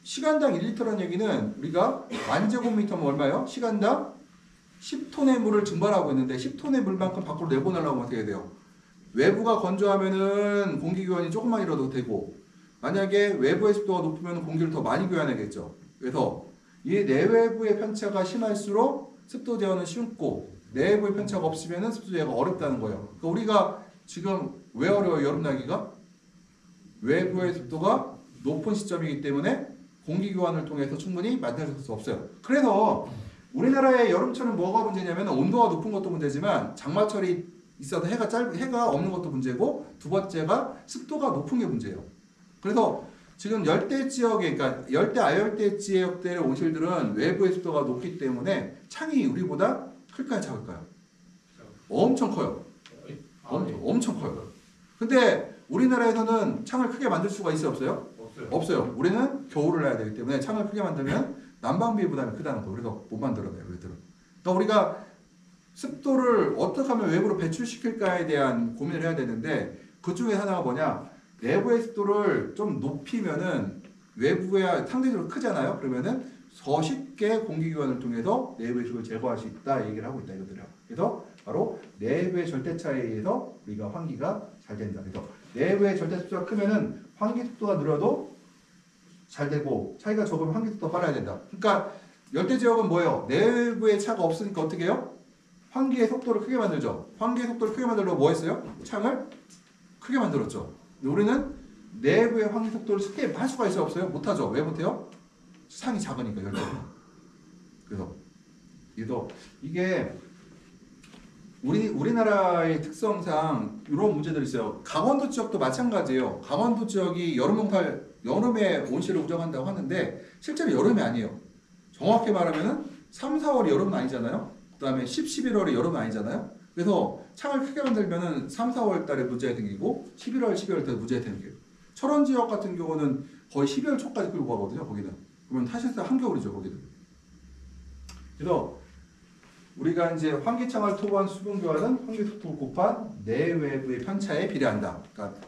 Speaker 1: 시간당 1리터라는 얘기는 우리가 만제곱미터면 얼마예요? 시간당 10톤의 물을 증발하고 있는데 10톤의 물만큼 밖으로 내보내려면 어떻게 해야 돼요? 외부가 건조하면은 공기 교환이 조금만 이뤄도 되고 만약에 외부의 습도가 높으면 공기를 더 많이 교환하겠죠. 그래서 이 내외부의 편차가 심할수록 습도 제어는 쉽고 내외부의 편차가 없으면 습도 제어가 어렵다는 거예요. 그러니까 우리가 지금 왜 어려워요? 여름나기가? 외부의 습도가 높은 시점이기 때문에 공기 교환을 통해서 충분히 만들 수 없어요. 그래서 우리나라의 여름철은 뭐가 문제냐면 온도가 높은 것도 문제지만 장마철이 있어도 해가 없는 것도 문제고 두 번째가 습도가 높은 게 문제예요. 그래서 지금 열대 지역에, 그러니까 열대 아열대 지역들의 온실들은 외부의 습도가 높기 때문에 창이 우리보다 클까요, 작을까요? 엄청 커요. 엄청 커요. 근데 우리나라에서는 창을 크게 만들 수가 있어요, 없어요? 없어요. 우리는 겨울을 해야 되기 때문에 창을 크게 만들면 난방비 부담이 크다는 거. 그래서 못 만들어내요, 우리들은. 그러니까 우리가 습도를 어떻게 하면 외부로 배출시킬까에 대한 고민을 해야 되는데 그 중에 하나가 뭐냐? 내부의 습도를 좀 높이면은 외부에 상대적으로 크잖아요. 그러면은 더 쉽게 공기 교환을 통해서 내부의 습도를 제거할 수 있다 얘기를 하고 있다 이거들이요. 그래서 바로 내부의 절대차에 의해서 우리가 환기가 잘 된다. 그래서 내부의 절대 습도가 크면은 환기 습도가 늘어도 잘 되고 차이가 적으면 환기 습도가 빨라야 된다. 그러니까 열대 지역은 뭐예요? 내부의 차가 없으니까 어떻게 해요? 환기의 속도를 크게 만들죠. 환기의 속도를 크게 만들려고 뭐 했어요? 창을 크게 만들었죠. 우리는 내부의 환기 속도를 크게 할 수가 있어요? 없어요? 못하죠. 왜 못해요? 창이 작으니까 열대. 그래서 이게 우리나라의 특성상 이런 문제들이 있어요. 강원도 지역도 마찬가지예요. 강원도 지역이 여름에 온실을 운영한다고 하는데 실제로 여름이 아니에요. 정확히 말하면은 3, 4월이 여름은 아니잖아요. 그 다음에 11월이 여름은 아니잖아요. 그래서 창을 크게 만들면은 3, 4월 달에 문제가 생기고 11월, 12월 달에 문제가 생겨요. 철원 지역 같은 경우는 거의 12월 초까지 끌고 가거든요. 거기는. 그러면 사실상 한겨울이죠. 거기는. 그래서 우리가 이제 환기창을 통한 수분 교환은 환기 속도 곱한 내외부의 편차에 비례한다. 그러니까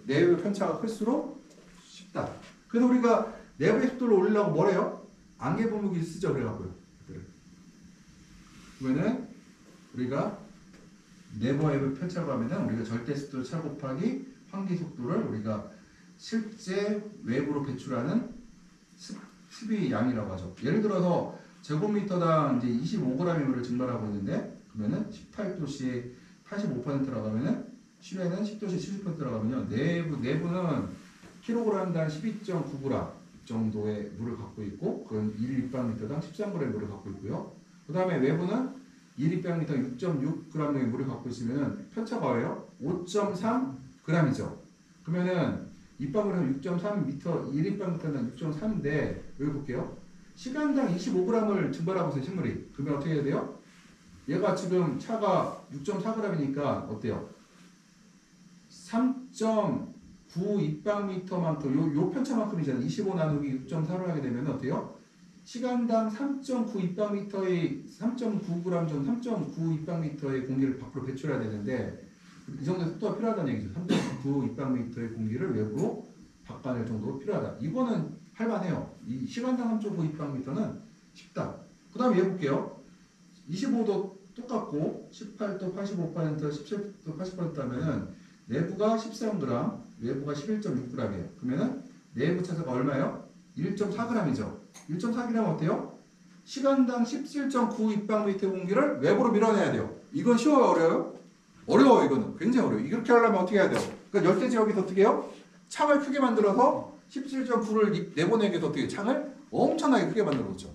Speaker 1: 내외부 편차가 클수록 쉽다. 그래서 우리가 내부의 습도를 올리려고 뭐래요? 안개 분무기 쓰죠. 그래갖고요. 그러면은 우리가 내부 외부 편차로 하면은 우리가 절대 습도 차 곱하기 환기 속도를 우리가 실제 외부로 배출하는 수비 양이라고 하죠. 예를 들어서 제곱미터당 이제 25g의 물을 증발하고 있는데 그러면은 18도씨 85%라고 하면은 실외는 10도씨 70%라고 하면요. 내부는 킬로그램당 12.9g 정도의 물을 갖고 있고 그건 1立方미터당 13g의 물을 갖고 있고요. 그 다음에 외부는 1立方미터 6.6g의 물을 갖고 있으면 편차가 뭐예요? 5.3g이죠. 그러면은 입방그램 6.3m, 1立方미터당 6.3인데 여기 볼게요. 시간당 25g을 증발하고 있어요, 식물이. 그러면 어떻게 해야 돼요? 얘가 지금 차가 6.4g이니까 어때요? 3.9 입방미터만큼 요 편차만큼이잖아요. 25 나누기 6.4로 하게 되면 어때요? 시간당 3.9 입방미터의 3.9g 전 3.9 입방미터의 공기를 밖으로 배출해야 되는데 이 정도 속도가 필요하다는 얘기죠. 3.9 입방미터의 공기를 외부로 바꿔낼 정도로 필요하다. 이거는 할만해요. 이 시간당 3.9 입방미터는 쉽다. 그 다음에 얘 볼게요. 25도 똑같고 18도 85%, 17도 80% 하면은 내부가 13g, 외부가 11.6g이에요. 그러면은 내부 차수가 얼마예요? 1.4g이죠. 1.4g 어때요? 시간당 17.9 입방미터 공기를 외부로 밀어내야 돼요. 이건 쉬워요, 어려워요? 어려워요, 이거는. 굉장히 어려워요. 이렇게 하려면 어떻게 해야 돼요? 그러니까 열대 지역에서 어떻게 해요? 창을 크게 만들어서 17.9를 내보내기 위해서 어떻게 해요? 창을 엄청나게 크게 만들어 놓죠.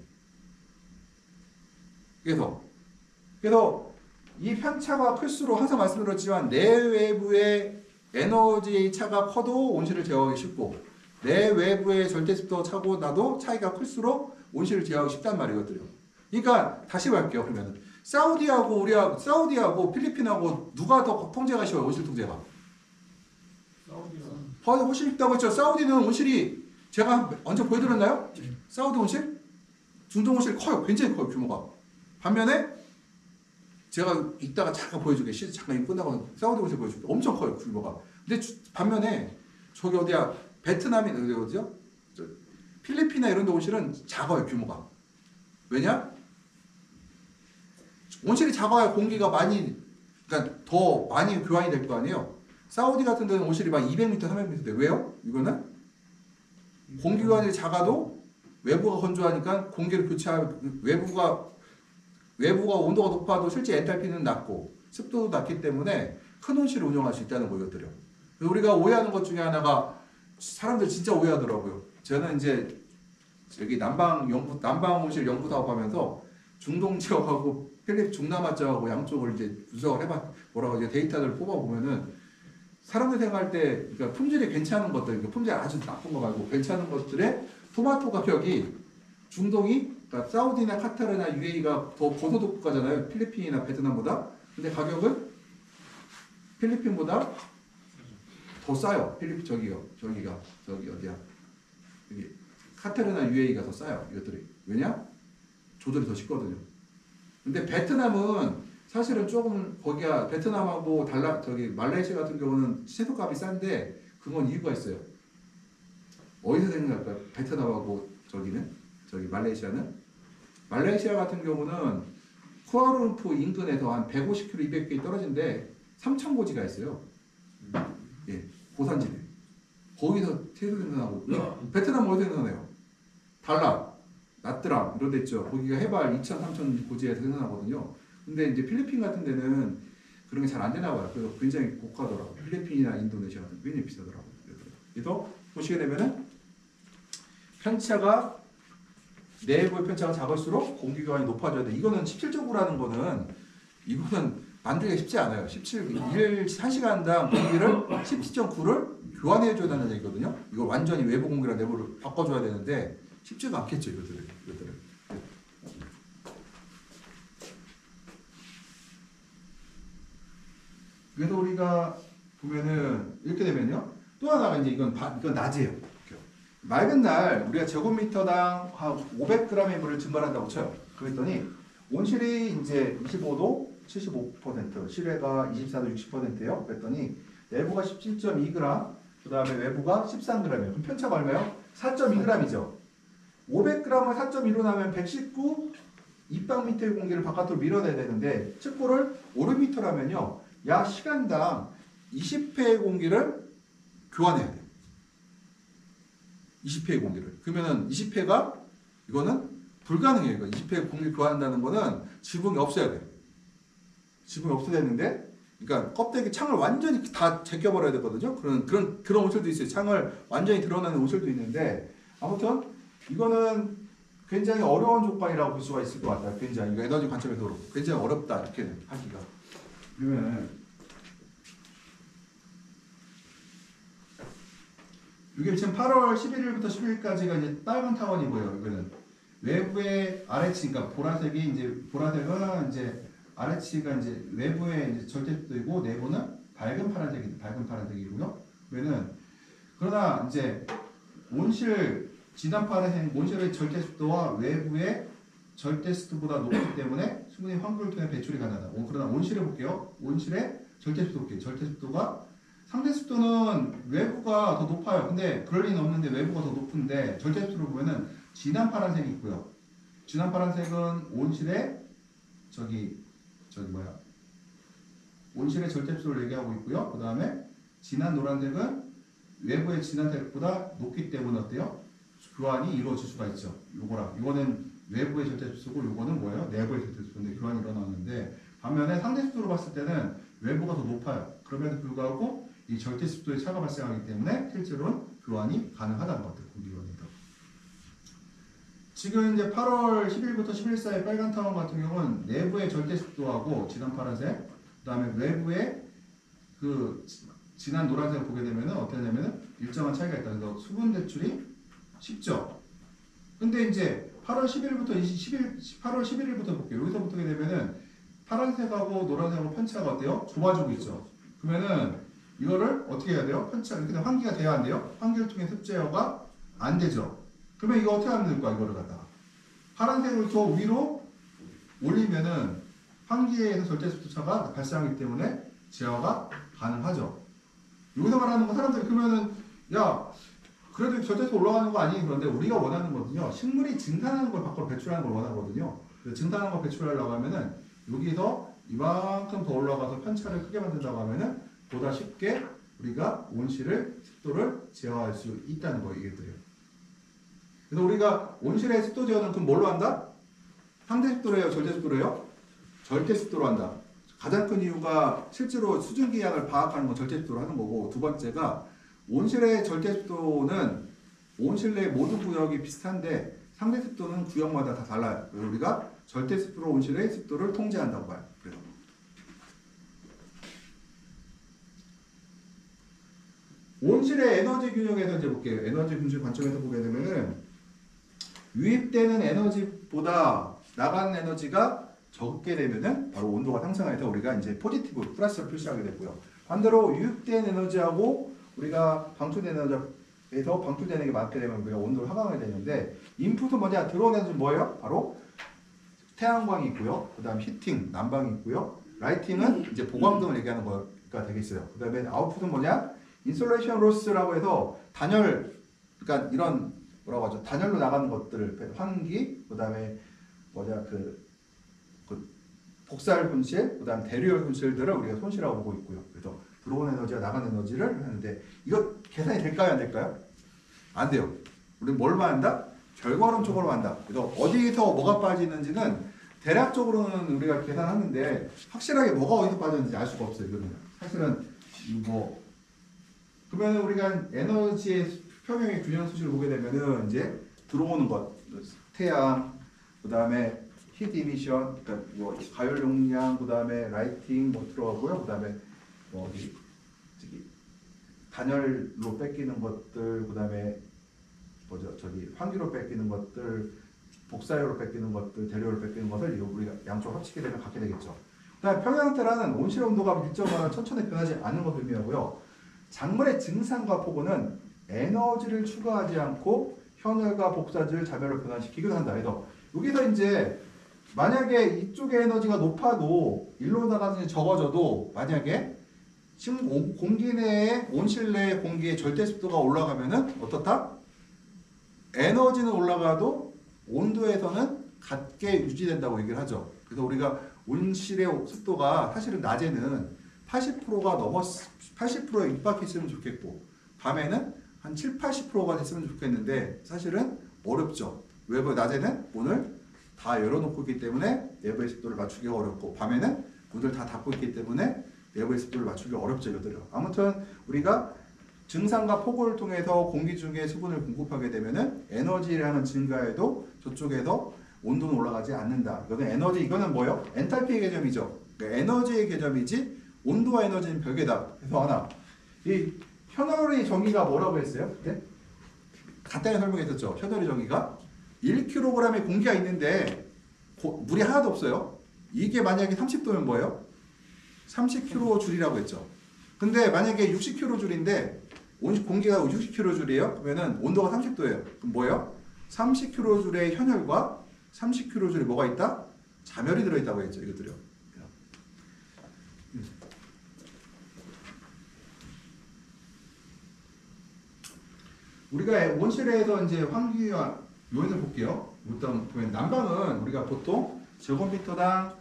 Speaker 1: 그래서 이 편차가 클수록 항상 말씀드렸지만 내외부의 에너지 차가 커도 온실을 제어하기 쉽고 내외부의 절대습도 차고 나도 차이가 클수록 온실을 제어하기 쉽단 말이거든요. 그러니까 다시 말할게요. 그러면은 사우디하고 필리핀하고 누가 더 통제가 쉬워요? 온실 통제가? 사우디가 훨씬 쉽다고 했죠. 사우디는 온실이 제가 언제 보여드렸나요? 사우디 온실? 중동 온실 커요. 굉장히 커요. 규모가. 반면에 제가 이따가 잠깐 보여줄게. 잠깐 이거 끝나고 사우디 온실 보여줄게. 엄청 커요. 규모가. 근데 반면에 저기 어디야? 베트남이 어디죠? 필리핀이나 이런 데 온실은 작아요. 규모가. 왜냐? 온실이 작아야 공기가 그러니까 더 많이 교환이 될 거 아니에요. 사우디 같은 데는 온실이 막 200m, 300m 돼. 왜요? 이거는 공기 교환이 작아도 외부가 건조하니까 공기를 교체하고 외부가 온도가 높아도 실제 엔탈피는 낮고 습도도 낮기 때문에 큰 온실을 운영할 수 있다는 거였더래요. 우리가 오해하는 것 중에 하나가 사람들 진짜 오해하더라고요. 저는 이제 여기 남방 온실 연구 사업하면서 중동 지역하고 중남아 지역하고 양쪽을 이제 분석을 데이터를 뽑아보면은 사람들 생각할 때 그러니까 품질이 괜찮은 것들, 그러니까 품질이 아주 나쁜 거 말고 괜찮은 것들의 토마토 가격이 중동이 그러니까 사우디나 카타르나 UAE가 더 고소득 국가잖아요. 필리핀이나 베트남보다. 근데 가격은 필리핀보다 더 싸요. 저기 어디야? 여기 카타르나 UAE가 더 싸요. 이것들이. 왜냐? 조절이 더 쉽거든요. 근데 베트남은 사실은 조금 거기가 베트남하고 말레이시아 같은 경우는 채소값이 싼데 그건 이유가 있어요. 어디서 생각할까요? 베트남하고 저기 말레이시아 같은 경우는 쿠알라룸푸르 인근에서 한 150km, 200km 떨어진데 삼천고지가 있어요. 예, 고산지대. 거기서 채소 생산하고 베트남 어디서 생산해요? 달라, 나트랑 이런 데 있죠. 거기가 해발 2,000, 3,000 고지에서 생산하거든요. 근데 이제 필리핀 같은 데는 그런 게 잘 안 되나 봐요. 그래서 굉장히 고가더라고요. 필리핀이나 인도네시아 같은 데 굉장히 비싸더라고요. 그래서 보시게 되면은 편차가 내부의 편차가 작을수록 공기 교환이 높아져야 돼. 이거는 17.9라는 거는 만들기가 쉽지 않아요. 1시간당 공기를 17.9를 교환해 줘야 되는 얘기거든요. 이걸 완전히 외부 공기랑 내부를 바꿔줘야 되는데 쉽지가 않겠죠. 이것들을. 그래서 우리가 보면은 이렇게 되면요. 또 하나가 이제 이건 낮이에요. 맑은 날 우리가 제곱미터당 한 500g의 물을 증발한다고 쳐요. 그랬더니 온실이 이제 25도 75%, 실외가 24도 60%예요. 그랬더니 내부가 17.2g, 그 다음에 외부가 13g이에요. 그럼 편차가 얼마예요? 4.2g이죠. 500g을 4.2로 나면 119 입방미터의 공기를 바깥으로 밀어내야 되는데 츠코를 500m라면요. 약 시간당 20회의 공기를 교환해야 돼요. 20회의 공기를. 그러면은 20회가 이거는 불가능해요. 이거 20회 공기 교환한다는 거는 지붕이 없어야 돼요. 지붕이 없어야 되는데, 그러니까 껍데기 창을 완전히 다 제껴버려야 되거든요. 그런 오실도 있어요. 창을 완전히 드러내는 오실도 있는데, 아무튼 이거는 굉장히 어려운 조건이라고 볼 수가 있을 것 같아요. 굉장히 이거 에너지 관점에서 그렇고 굉장히 어렵다 이렇게 하기가. 그러면 이게 지금 8월 11일부터 10일까지가 이제 빨간 타원이고요. 이거는 외부의 아래치, 그러니까 보라색은 이제 아래치가 이제 외부의 이제 절대습도이고 내부는 밝은 파란색이고요. 그러나 이제 진한 파란색 온실의 절대습도와 외부의 절대습도보다 높기 때문에 수분이 환기를 통해 배출이 가능하다. 그러나 온실을 볼게요. 온실의 절대습도 볼게요. 절대습도가 상대습도는 외부가 더 높아요. 근데 그럴 리는 없는데 외부가 더 높은데 절대습도를 보면은 진한 파란색이 있고요. 진한 파란색은 온실의 온실의 절대습도를 얘기하고 있고요. 그 다음에 진한 노란색은 외부의 진한 색보다 높기 때문에 어때요? 교환이 이루어질 수가 있죠. 이거는 외부의 절대습도고 이거는 뭐예요? 내부의 절대습도인데 교환이 일어나는데 반면에 상대습도로 봤을 때는 외부가 더 높아요. 그럼에도 불구하고 이 절대습도의 차가 발생하기 때문에 실제로는 교환이 가능하다는 것 같아요. 공기원에서. 지금 이제 8월 10일부터 10일 사이 빨간 타원 같은 경우는 내부의 절대습도하고 진한 파란색, 그 다음에 외부의 그 진한 노란색을 보게 되면은 어떻게 되냐면은 일정한 차이가 있다. 그래서 수분 대출이 쉽죠. 근데 이제 8월 11일부터 볼게요. 여기서 보게 되면은 파란색하고 노란색하고 편차가 어때요? 좁아지고 있죠. 그러면은 이거를 어떻게 해야 돼요? 근데 환기가 돼야 안 돼요? 환기를 통해 습제어가 안 되죠. 그러면 이거 어떻게 하면 될까? 이거를 갖다가 파란색을 더 위로 올리면은 환기에서 절대습도 차가 발생하기 때문에 제어가 가능하죠. 여기서 말하는 거 사람들이 그러면은 그래도 절대습도 올라가는 거 아니니? 그런데 우리가 원하는 거는요. 식물이 증산하는 걸 밖으로 배출하는 걸 원하거든요. 증산하는 걸 배출하려고 하면은 여기서 이만큼 더 올라가서 편차를 크게 만든다고 하면은 보다 쉽게 우리가 온실의 습도를 제어할 수 있다는 거 얘기해드려요. 그래서 우리가 온실의 습도 제어는 그럼 뭘로 한다? 상대습도로요? 절대습도로요? 절대습도로 한다. 가장 큰 이유가 실제로 수증기량을 파악하는 건 절대습도로 하는 거고, 두 번째가 온실의 절대습도는 온실 내 모든 구역이 비슷한데 상대습도는 구역마다 다 달라요. 그래서 우리가 절대습도로 온실의 습도를 통제한다고 봐요. 그래서 온실의 에너지 균형에서 이제 볼게요. 에너지 균형 관점에서 보게 되면은 유입되는 에너지보다 나가는 에너지가 적게 되면은 바로 온도가 상승해서 우리가 이제 포지티브 플러스를 표시하게 되고요. 반대로 유입된 에너지하고 우리가 방출된 에너지에서 방출되는 게 많게 되면 우리가 온도를 하강하게 되는데, 인풋은 뭐냐? 들어오는 에너지는 뭐예요? 바로 태양광이 있고요. 그 다음 히팅, 난방이 있고요. 라이팅은 이제 보광등을 얘기하는 거가 되겠어요. 그 다음에 아웃풋은 뭐냐? 인솔레이션 로스라고 해서 단열, 그러니까 이런 뭐라고 하죠? 단열로 나가는 것들, 환기, 그 다음에 그 복사열 손실, 그 다음 대류열 손실들을 우리가 손실이라고 보고 있고요. 그래서 들어오는 에너지와 나가는 에너지를 하는데, 이거 계산이 될까요? 안 될까요? 안 돼요. 우리는 뭘만 한다? 결과론적으로 한다. 그래서 어디서 뭐가 빠지는지는 대략적으로는 우리가 계산하는데 확실하게 뭐가 어디서 빠졌는지 알 수가 없어요. 이거는 사실은 그러면 우리가 에너지의 평형의 균형 수식을 보게 되면은 이제 들어오는 것, 태양, 그 다음에 히트 이미션, 그러니까 가열 용량, 그 다음에 라이팅 들어가고요. 그 다음에 단열로 뺏기는 것들, 그 다음에 환기로 뺏기는 것들, 복사열로 뺏기는 것들, 대류로 뺏기는 것을 우리가 양쪽 합치게 되면 갖게 되겠죠. 그 다음에 평형태라는 온실 온도가 일정한 천천히 변하지 않는 것을 의미하고요. 작물의 증산과 폭우는 에너지를 추가하지 않고 현열과 복사질 자멸로 변환시키기도 한다. 그래서 여기서 이제 만약에 이쪽의 에너지가 높아도 일로 나가서 적어져도 만약에 지금 공기 내에 온실 내의 공기의 절대 습도가 올라가면은 어떻다? 에너지는 올라가도 온도에서는 같게 유지된다고 얘기를 하죠. 그래서 우리가 온실의 습도가 사실은 낮에는 80%가 80%에 육박했으면 좋겠고, 밤에는 한 7, 80%가 됐으면 좋겠는데 사실은 어렵죠. 외부 낮에는 문을 다 열어놓고 있기 때문에 내부의 습도를 맞추기가 어렵고 밤에는 문을 다 닫고 있기 때문에 내부의 습도를 맞추기 어렵죠. 이것들요. 아무튼 우리가 증산과 폭우를 통해서 공기 중에 수분을 공급하게 되면은 에너지량은 증가해도 저쪽에서 온도는 올라가지 않는다. 이거는 뭐예요? 엔탈피의 개념이죠. 그러니까 에너지의 개념이지 온도와 에너지는 별개다. 그래서 하나 이 현열의 정의가 뭐라고 했어요? 네? 간단히 설명했었죠. 현열의 정의가 1kg의 공기가 있는데 물이 하나도 없어요. 이게 만약에 30도면 뭐예요? 30kg이라고 했죠. 근데 만약에 60kg인데 공기가 60kg이에요? 그러면은 온도가 30도예요. 그럼 뭐예요? 30kg의 현열과 30kg에 뭐가 있다? 자멸이 들어있다고 했죠. 이것들이요. 우리가 온실에서 이제 환기와 요인을 볼게요. 일단 난방은 우리가 보통 제곱미터당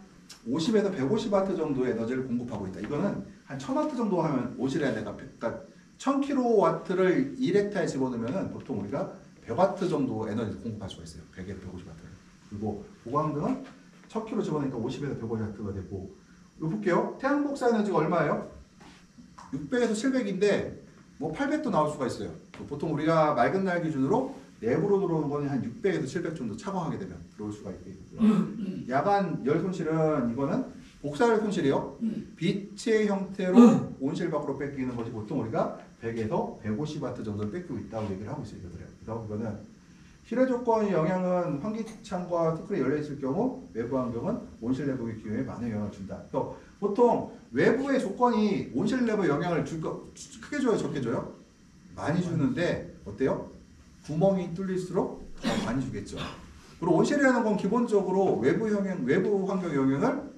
Speaker 1: 50에서 150W 정도의 에너지를 공급하고 있다. 이거는 한 1000W 정도 하면 온실에 내가 그러니까 1000kW를 1헥타에 집어넣으면 보통 우리가 100W 정도 에너지를 공급할 수가 있어요. 100에서 150W. 그리고 보강등은 1000kW 집어넣으니까 50에서 150W가 되고 이거 볼게요. 태양 복사 에너지가 얼마예요? 600에서 700인데 뭐 800도 나올 수가 있어요. 보통 우리가 맑은 날 기준으로 내부로 들어오는 거는 한 600에서 700 정도 차광하게 되면 들어올 수가 있고요. 야간 열 손실은 이거는 복사열 손실이요. 빛의 형태로 온실 밖으로 뺏기는 것이 보통 우리가 100에서 150W 정도를 뺏기고 있다고 얘기를 하고 있어요. 그래서 이거는 실외 조건의 영향은 환기창과 스크린이 열려있을 경우 외부 환경은 온실 내부의 기후에 많은 영향을 준다. 그래서 보통 외부의 조건이 온실 내부에 영향을 크게 줘요? 적게 줘요? 많이 주는데 어때요? 구멍이 뚫릴수록 더 많이 주겠죠. 그리고 온실이라는 건 기본적으로 외부 환경 영향을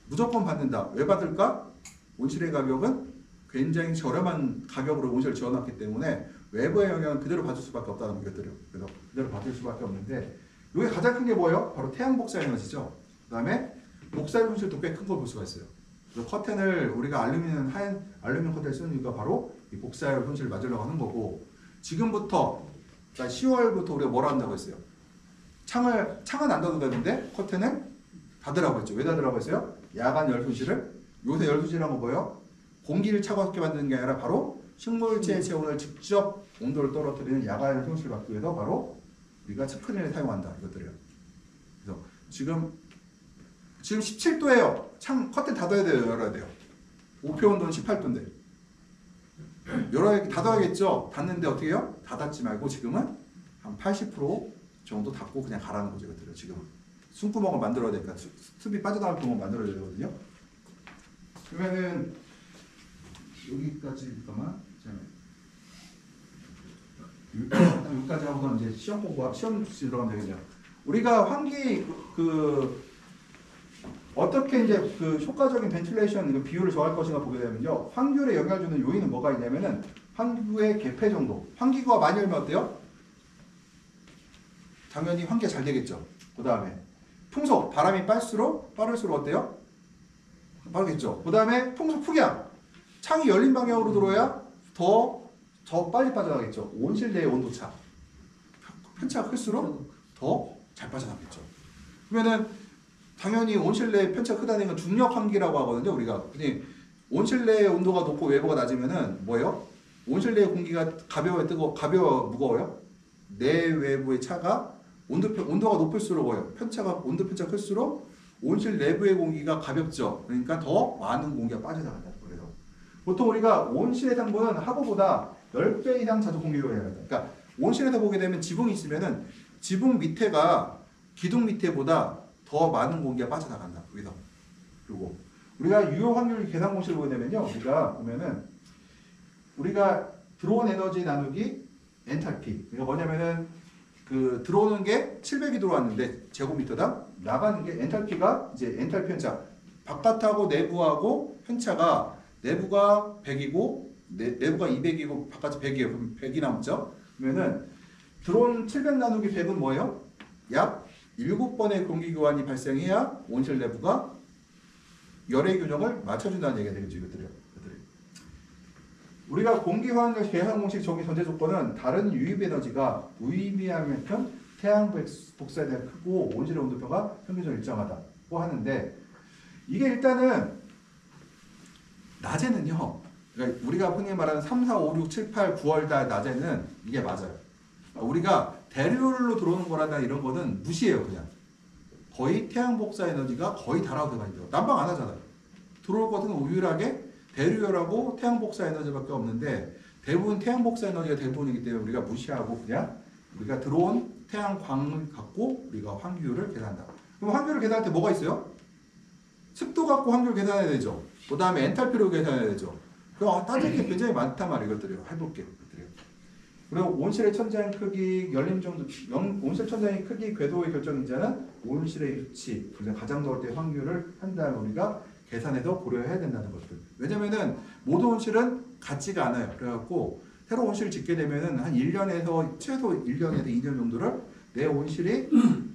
Speaker 1: 무조건 받는다. 왜 받을까? 온실의 가격은 굉장히 저렴한 가격으로 온실을 지어놨기 때문에 외부의 영향은 그대로 받을 수밖에 없다는 것들이요. 그래서 그대로 받을 수밖에 없는데 이게 가장 큰 게 뭐예요? 바로 태양 복사 에너지죠. 그 다음에 복사 손실도 꽤 큰 걸 볼 수가 있어요. 그래서 커튼을 우리가 하얀 알루미늄 커튼을 쓰는 이유가 바로 이 복사열 손실을 맞으려고 하는 거고 지금부터 그러니까 10월부터 우리가 뭐라 한다고 했어요? 창은 안 닫아도 되는데 커튼을 닫으라고 했죠. 왜 닫으라고 했어요? 야간 열 손실을 요새 열 손실이란 건 뭐예요? 공기를 차갑게 만드는 게 아니라 바로 식물체의 체온을 직접 온도를 떨어뜨리는 야간 손실을 막기 위해서 바로 우리가 스크린을 사용한다. 이것들이요. 그래서 지금 17도예요. 커튼 닫아야 돼요? 열어야 돼요? 목표 온도는 18도인데 닫아야겠죠? 닫는데 어떻게 해요? 닫았지 말고 지금은 한 80% 정도 닫고 그냥 가라는 거죠. 이것들이요. 지금 숨구멍을 만들어야 되니까 습이 빠져나갈 구멍을 만들어야 되거든요. 그러면은 여기까지 여기까지 하고서 이제 시험 들어가면 되겠네요. 우리가 환기 어떻게 이제 효과적인 벤틸레이션 비율을 정할 것인가 보게 되면요. 환기율에 영향을 주는 요인은 뭐가 있냐면은 환기구의 개폐 정도. 환기구가 많이 열면 어때요? 당연히 환기가 잘 되겠죠. 그 다음에 풍속. 바람이 빠를수록 어때요? 빠르겠죠. 그 다음에 풍속 폭약. 창이 열린 방향으로 들어야 더 빨리 빠져나가겠죠. 온실 내의 온도차. 편차가 클수록 더 잘 빠져나가겠죠. 그러면은 당연히 온실 내 편차가 크다는 건 중력 환기라고 하거든요. 우리가. 근데 온실 내의 온도가 높고 외부가 낮으면은 뭐예요? 온실 내의 공기가 가벼워 무거워요? 내외부의 차가 온도가 높을수록 뭐예요? 온도 편차가 클수록 온실 내부의 공기가 가볍죠. 그러니까 더 많은 공기가 빠져나간다. 그래서 보통 우리가 온실의 상부는 하부보다 10배 이상 자주 공기가 해야 된다. 그러니까 온실에서 보게 되면 지붕이 있으면은 지붕 밑에가 기둥 밑에보다 더 많은 공기가 빠져나간다. 여기서. 그리고 우리가 유효 확률 계산 공식을 보게 되면요. 우리가 보면은 우리가 들어온 에너지 나누기 엔탈피. 그러니까 뭐냐면은 들어오는 게 700이 들어왔는데 제곱미터당 나가는 게 엔탈피가 이제 엔탈피 편차. 바깥하고 내부하고 편차가 내부가 100이고 내부가 200이고 바깥이 100이에요. 그럼 100이 남죠? 그러면은 들어온 700 나누기 100은 뭐예요? 약 7번의 공기 교환이 발생해야 온실 내부가 열의 균형을 맞춰준다는 얘기가 되겠죠. 이것들이요. 우리가 공기 환경 계산 공식 적용 전제 조건은 다른 유입 에너지가 무의미한 만큼 태양 복사에 대한 크고 온실의 온도표가 평균적으로 일정하다고 하는데 이게 일단은 낮에는요. 그러니까 우리가 흔히 말하는 3, 4, 5, 6, 7, 8, 9월 달 낮에는 이게 맞아요. 우리가 대류열로 들어오는 거라나 이런 거는 무시해요. 그냥 거의 태양 복사 에너지가 거의 다라고 들어가 있죠. 난방 안 하잖아요. 들어올 것은 유일하게 대류열하고 태양 복사 에너지밖에 없는데 대부분 태양 복사 에너지가 대부분이기 때문에 우리가 무시하고 그냥 우리가 들어온 태양광을 갖고 우리가 환기율을 계산한다. 그럼 환기율을 계산할 때 뭐가 있어요? 습도 갖고 환기율 계산해야 되죠. 그 다음에 엔탈피로 계산해야 되죠. 그럼 따질 게 굉장히 많단 말이에요. 이것들이요. 해볼게요. 그리고 온실의 천장 크기, 열림 정도, 온실 천장의 크기, 궤도의 결정인자는 온실의 위치, 가장 더울 때 환기율을 한 다음에 우리가 계산해서 고려해야 된다는 것들. 왜냐면은 모든 온실은 같지가 않아요. 그래갖고 새로 온실을 짓게 되면은 한 1년에서 최소 1년에서 2년 정도를 내 온실이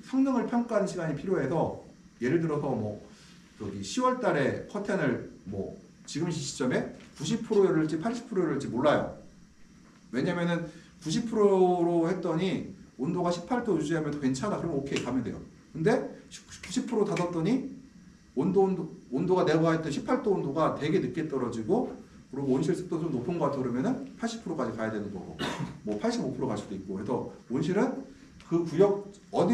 Speaker 1: 성능을 평가하는 시간이 필요해서 예를 들어서 뭐 저기 10월 달에 커튼을 뭐 지금 시점에 90%였을지 80%였을지 몰라요. 왜냐면은 90%로 했더니 온도가 18도 유지하면 괜찮아. 그러면 오케이 가면 돼요. 근데 90% 닫았더니 온도가 내가 했던 18도 온도가 되게 늦게 떨어지고 그리고 온실 습도 좀 높은 것 같아 그러면은 80%까지 가야 되는 거고 뭐 85% 갈 수도 있고 그래서 온실은 그 구역 어느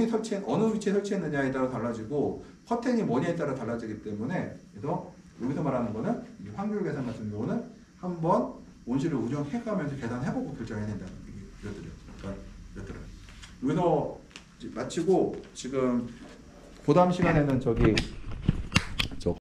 Speaker 1: 위치에 설치했느냐에 따라 달라지고 커튼이 뭐냐에 따라 달라지기 때문에 그래서 여기서 말하는 거는 이 환기율 계산 같은 경우는 한번 온실을 운영해가면서 계산해보고 결정해야 된다는 얘기들이요. 여기서 마치고 지금 그 다음 시간에는 저기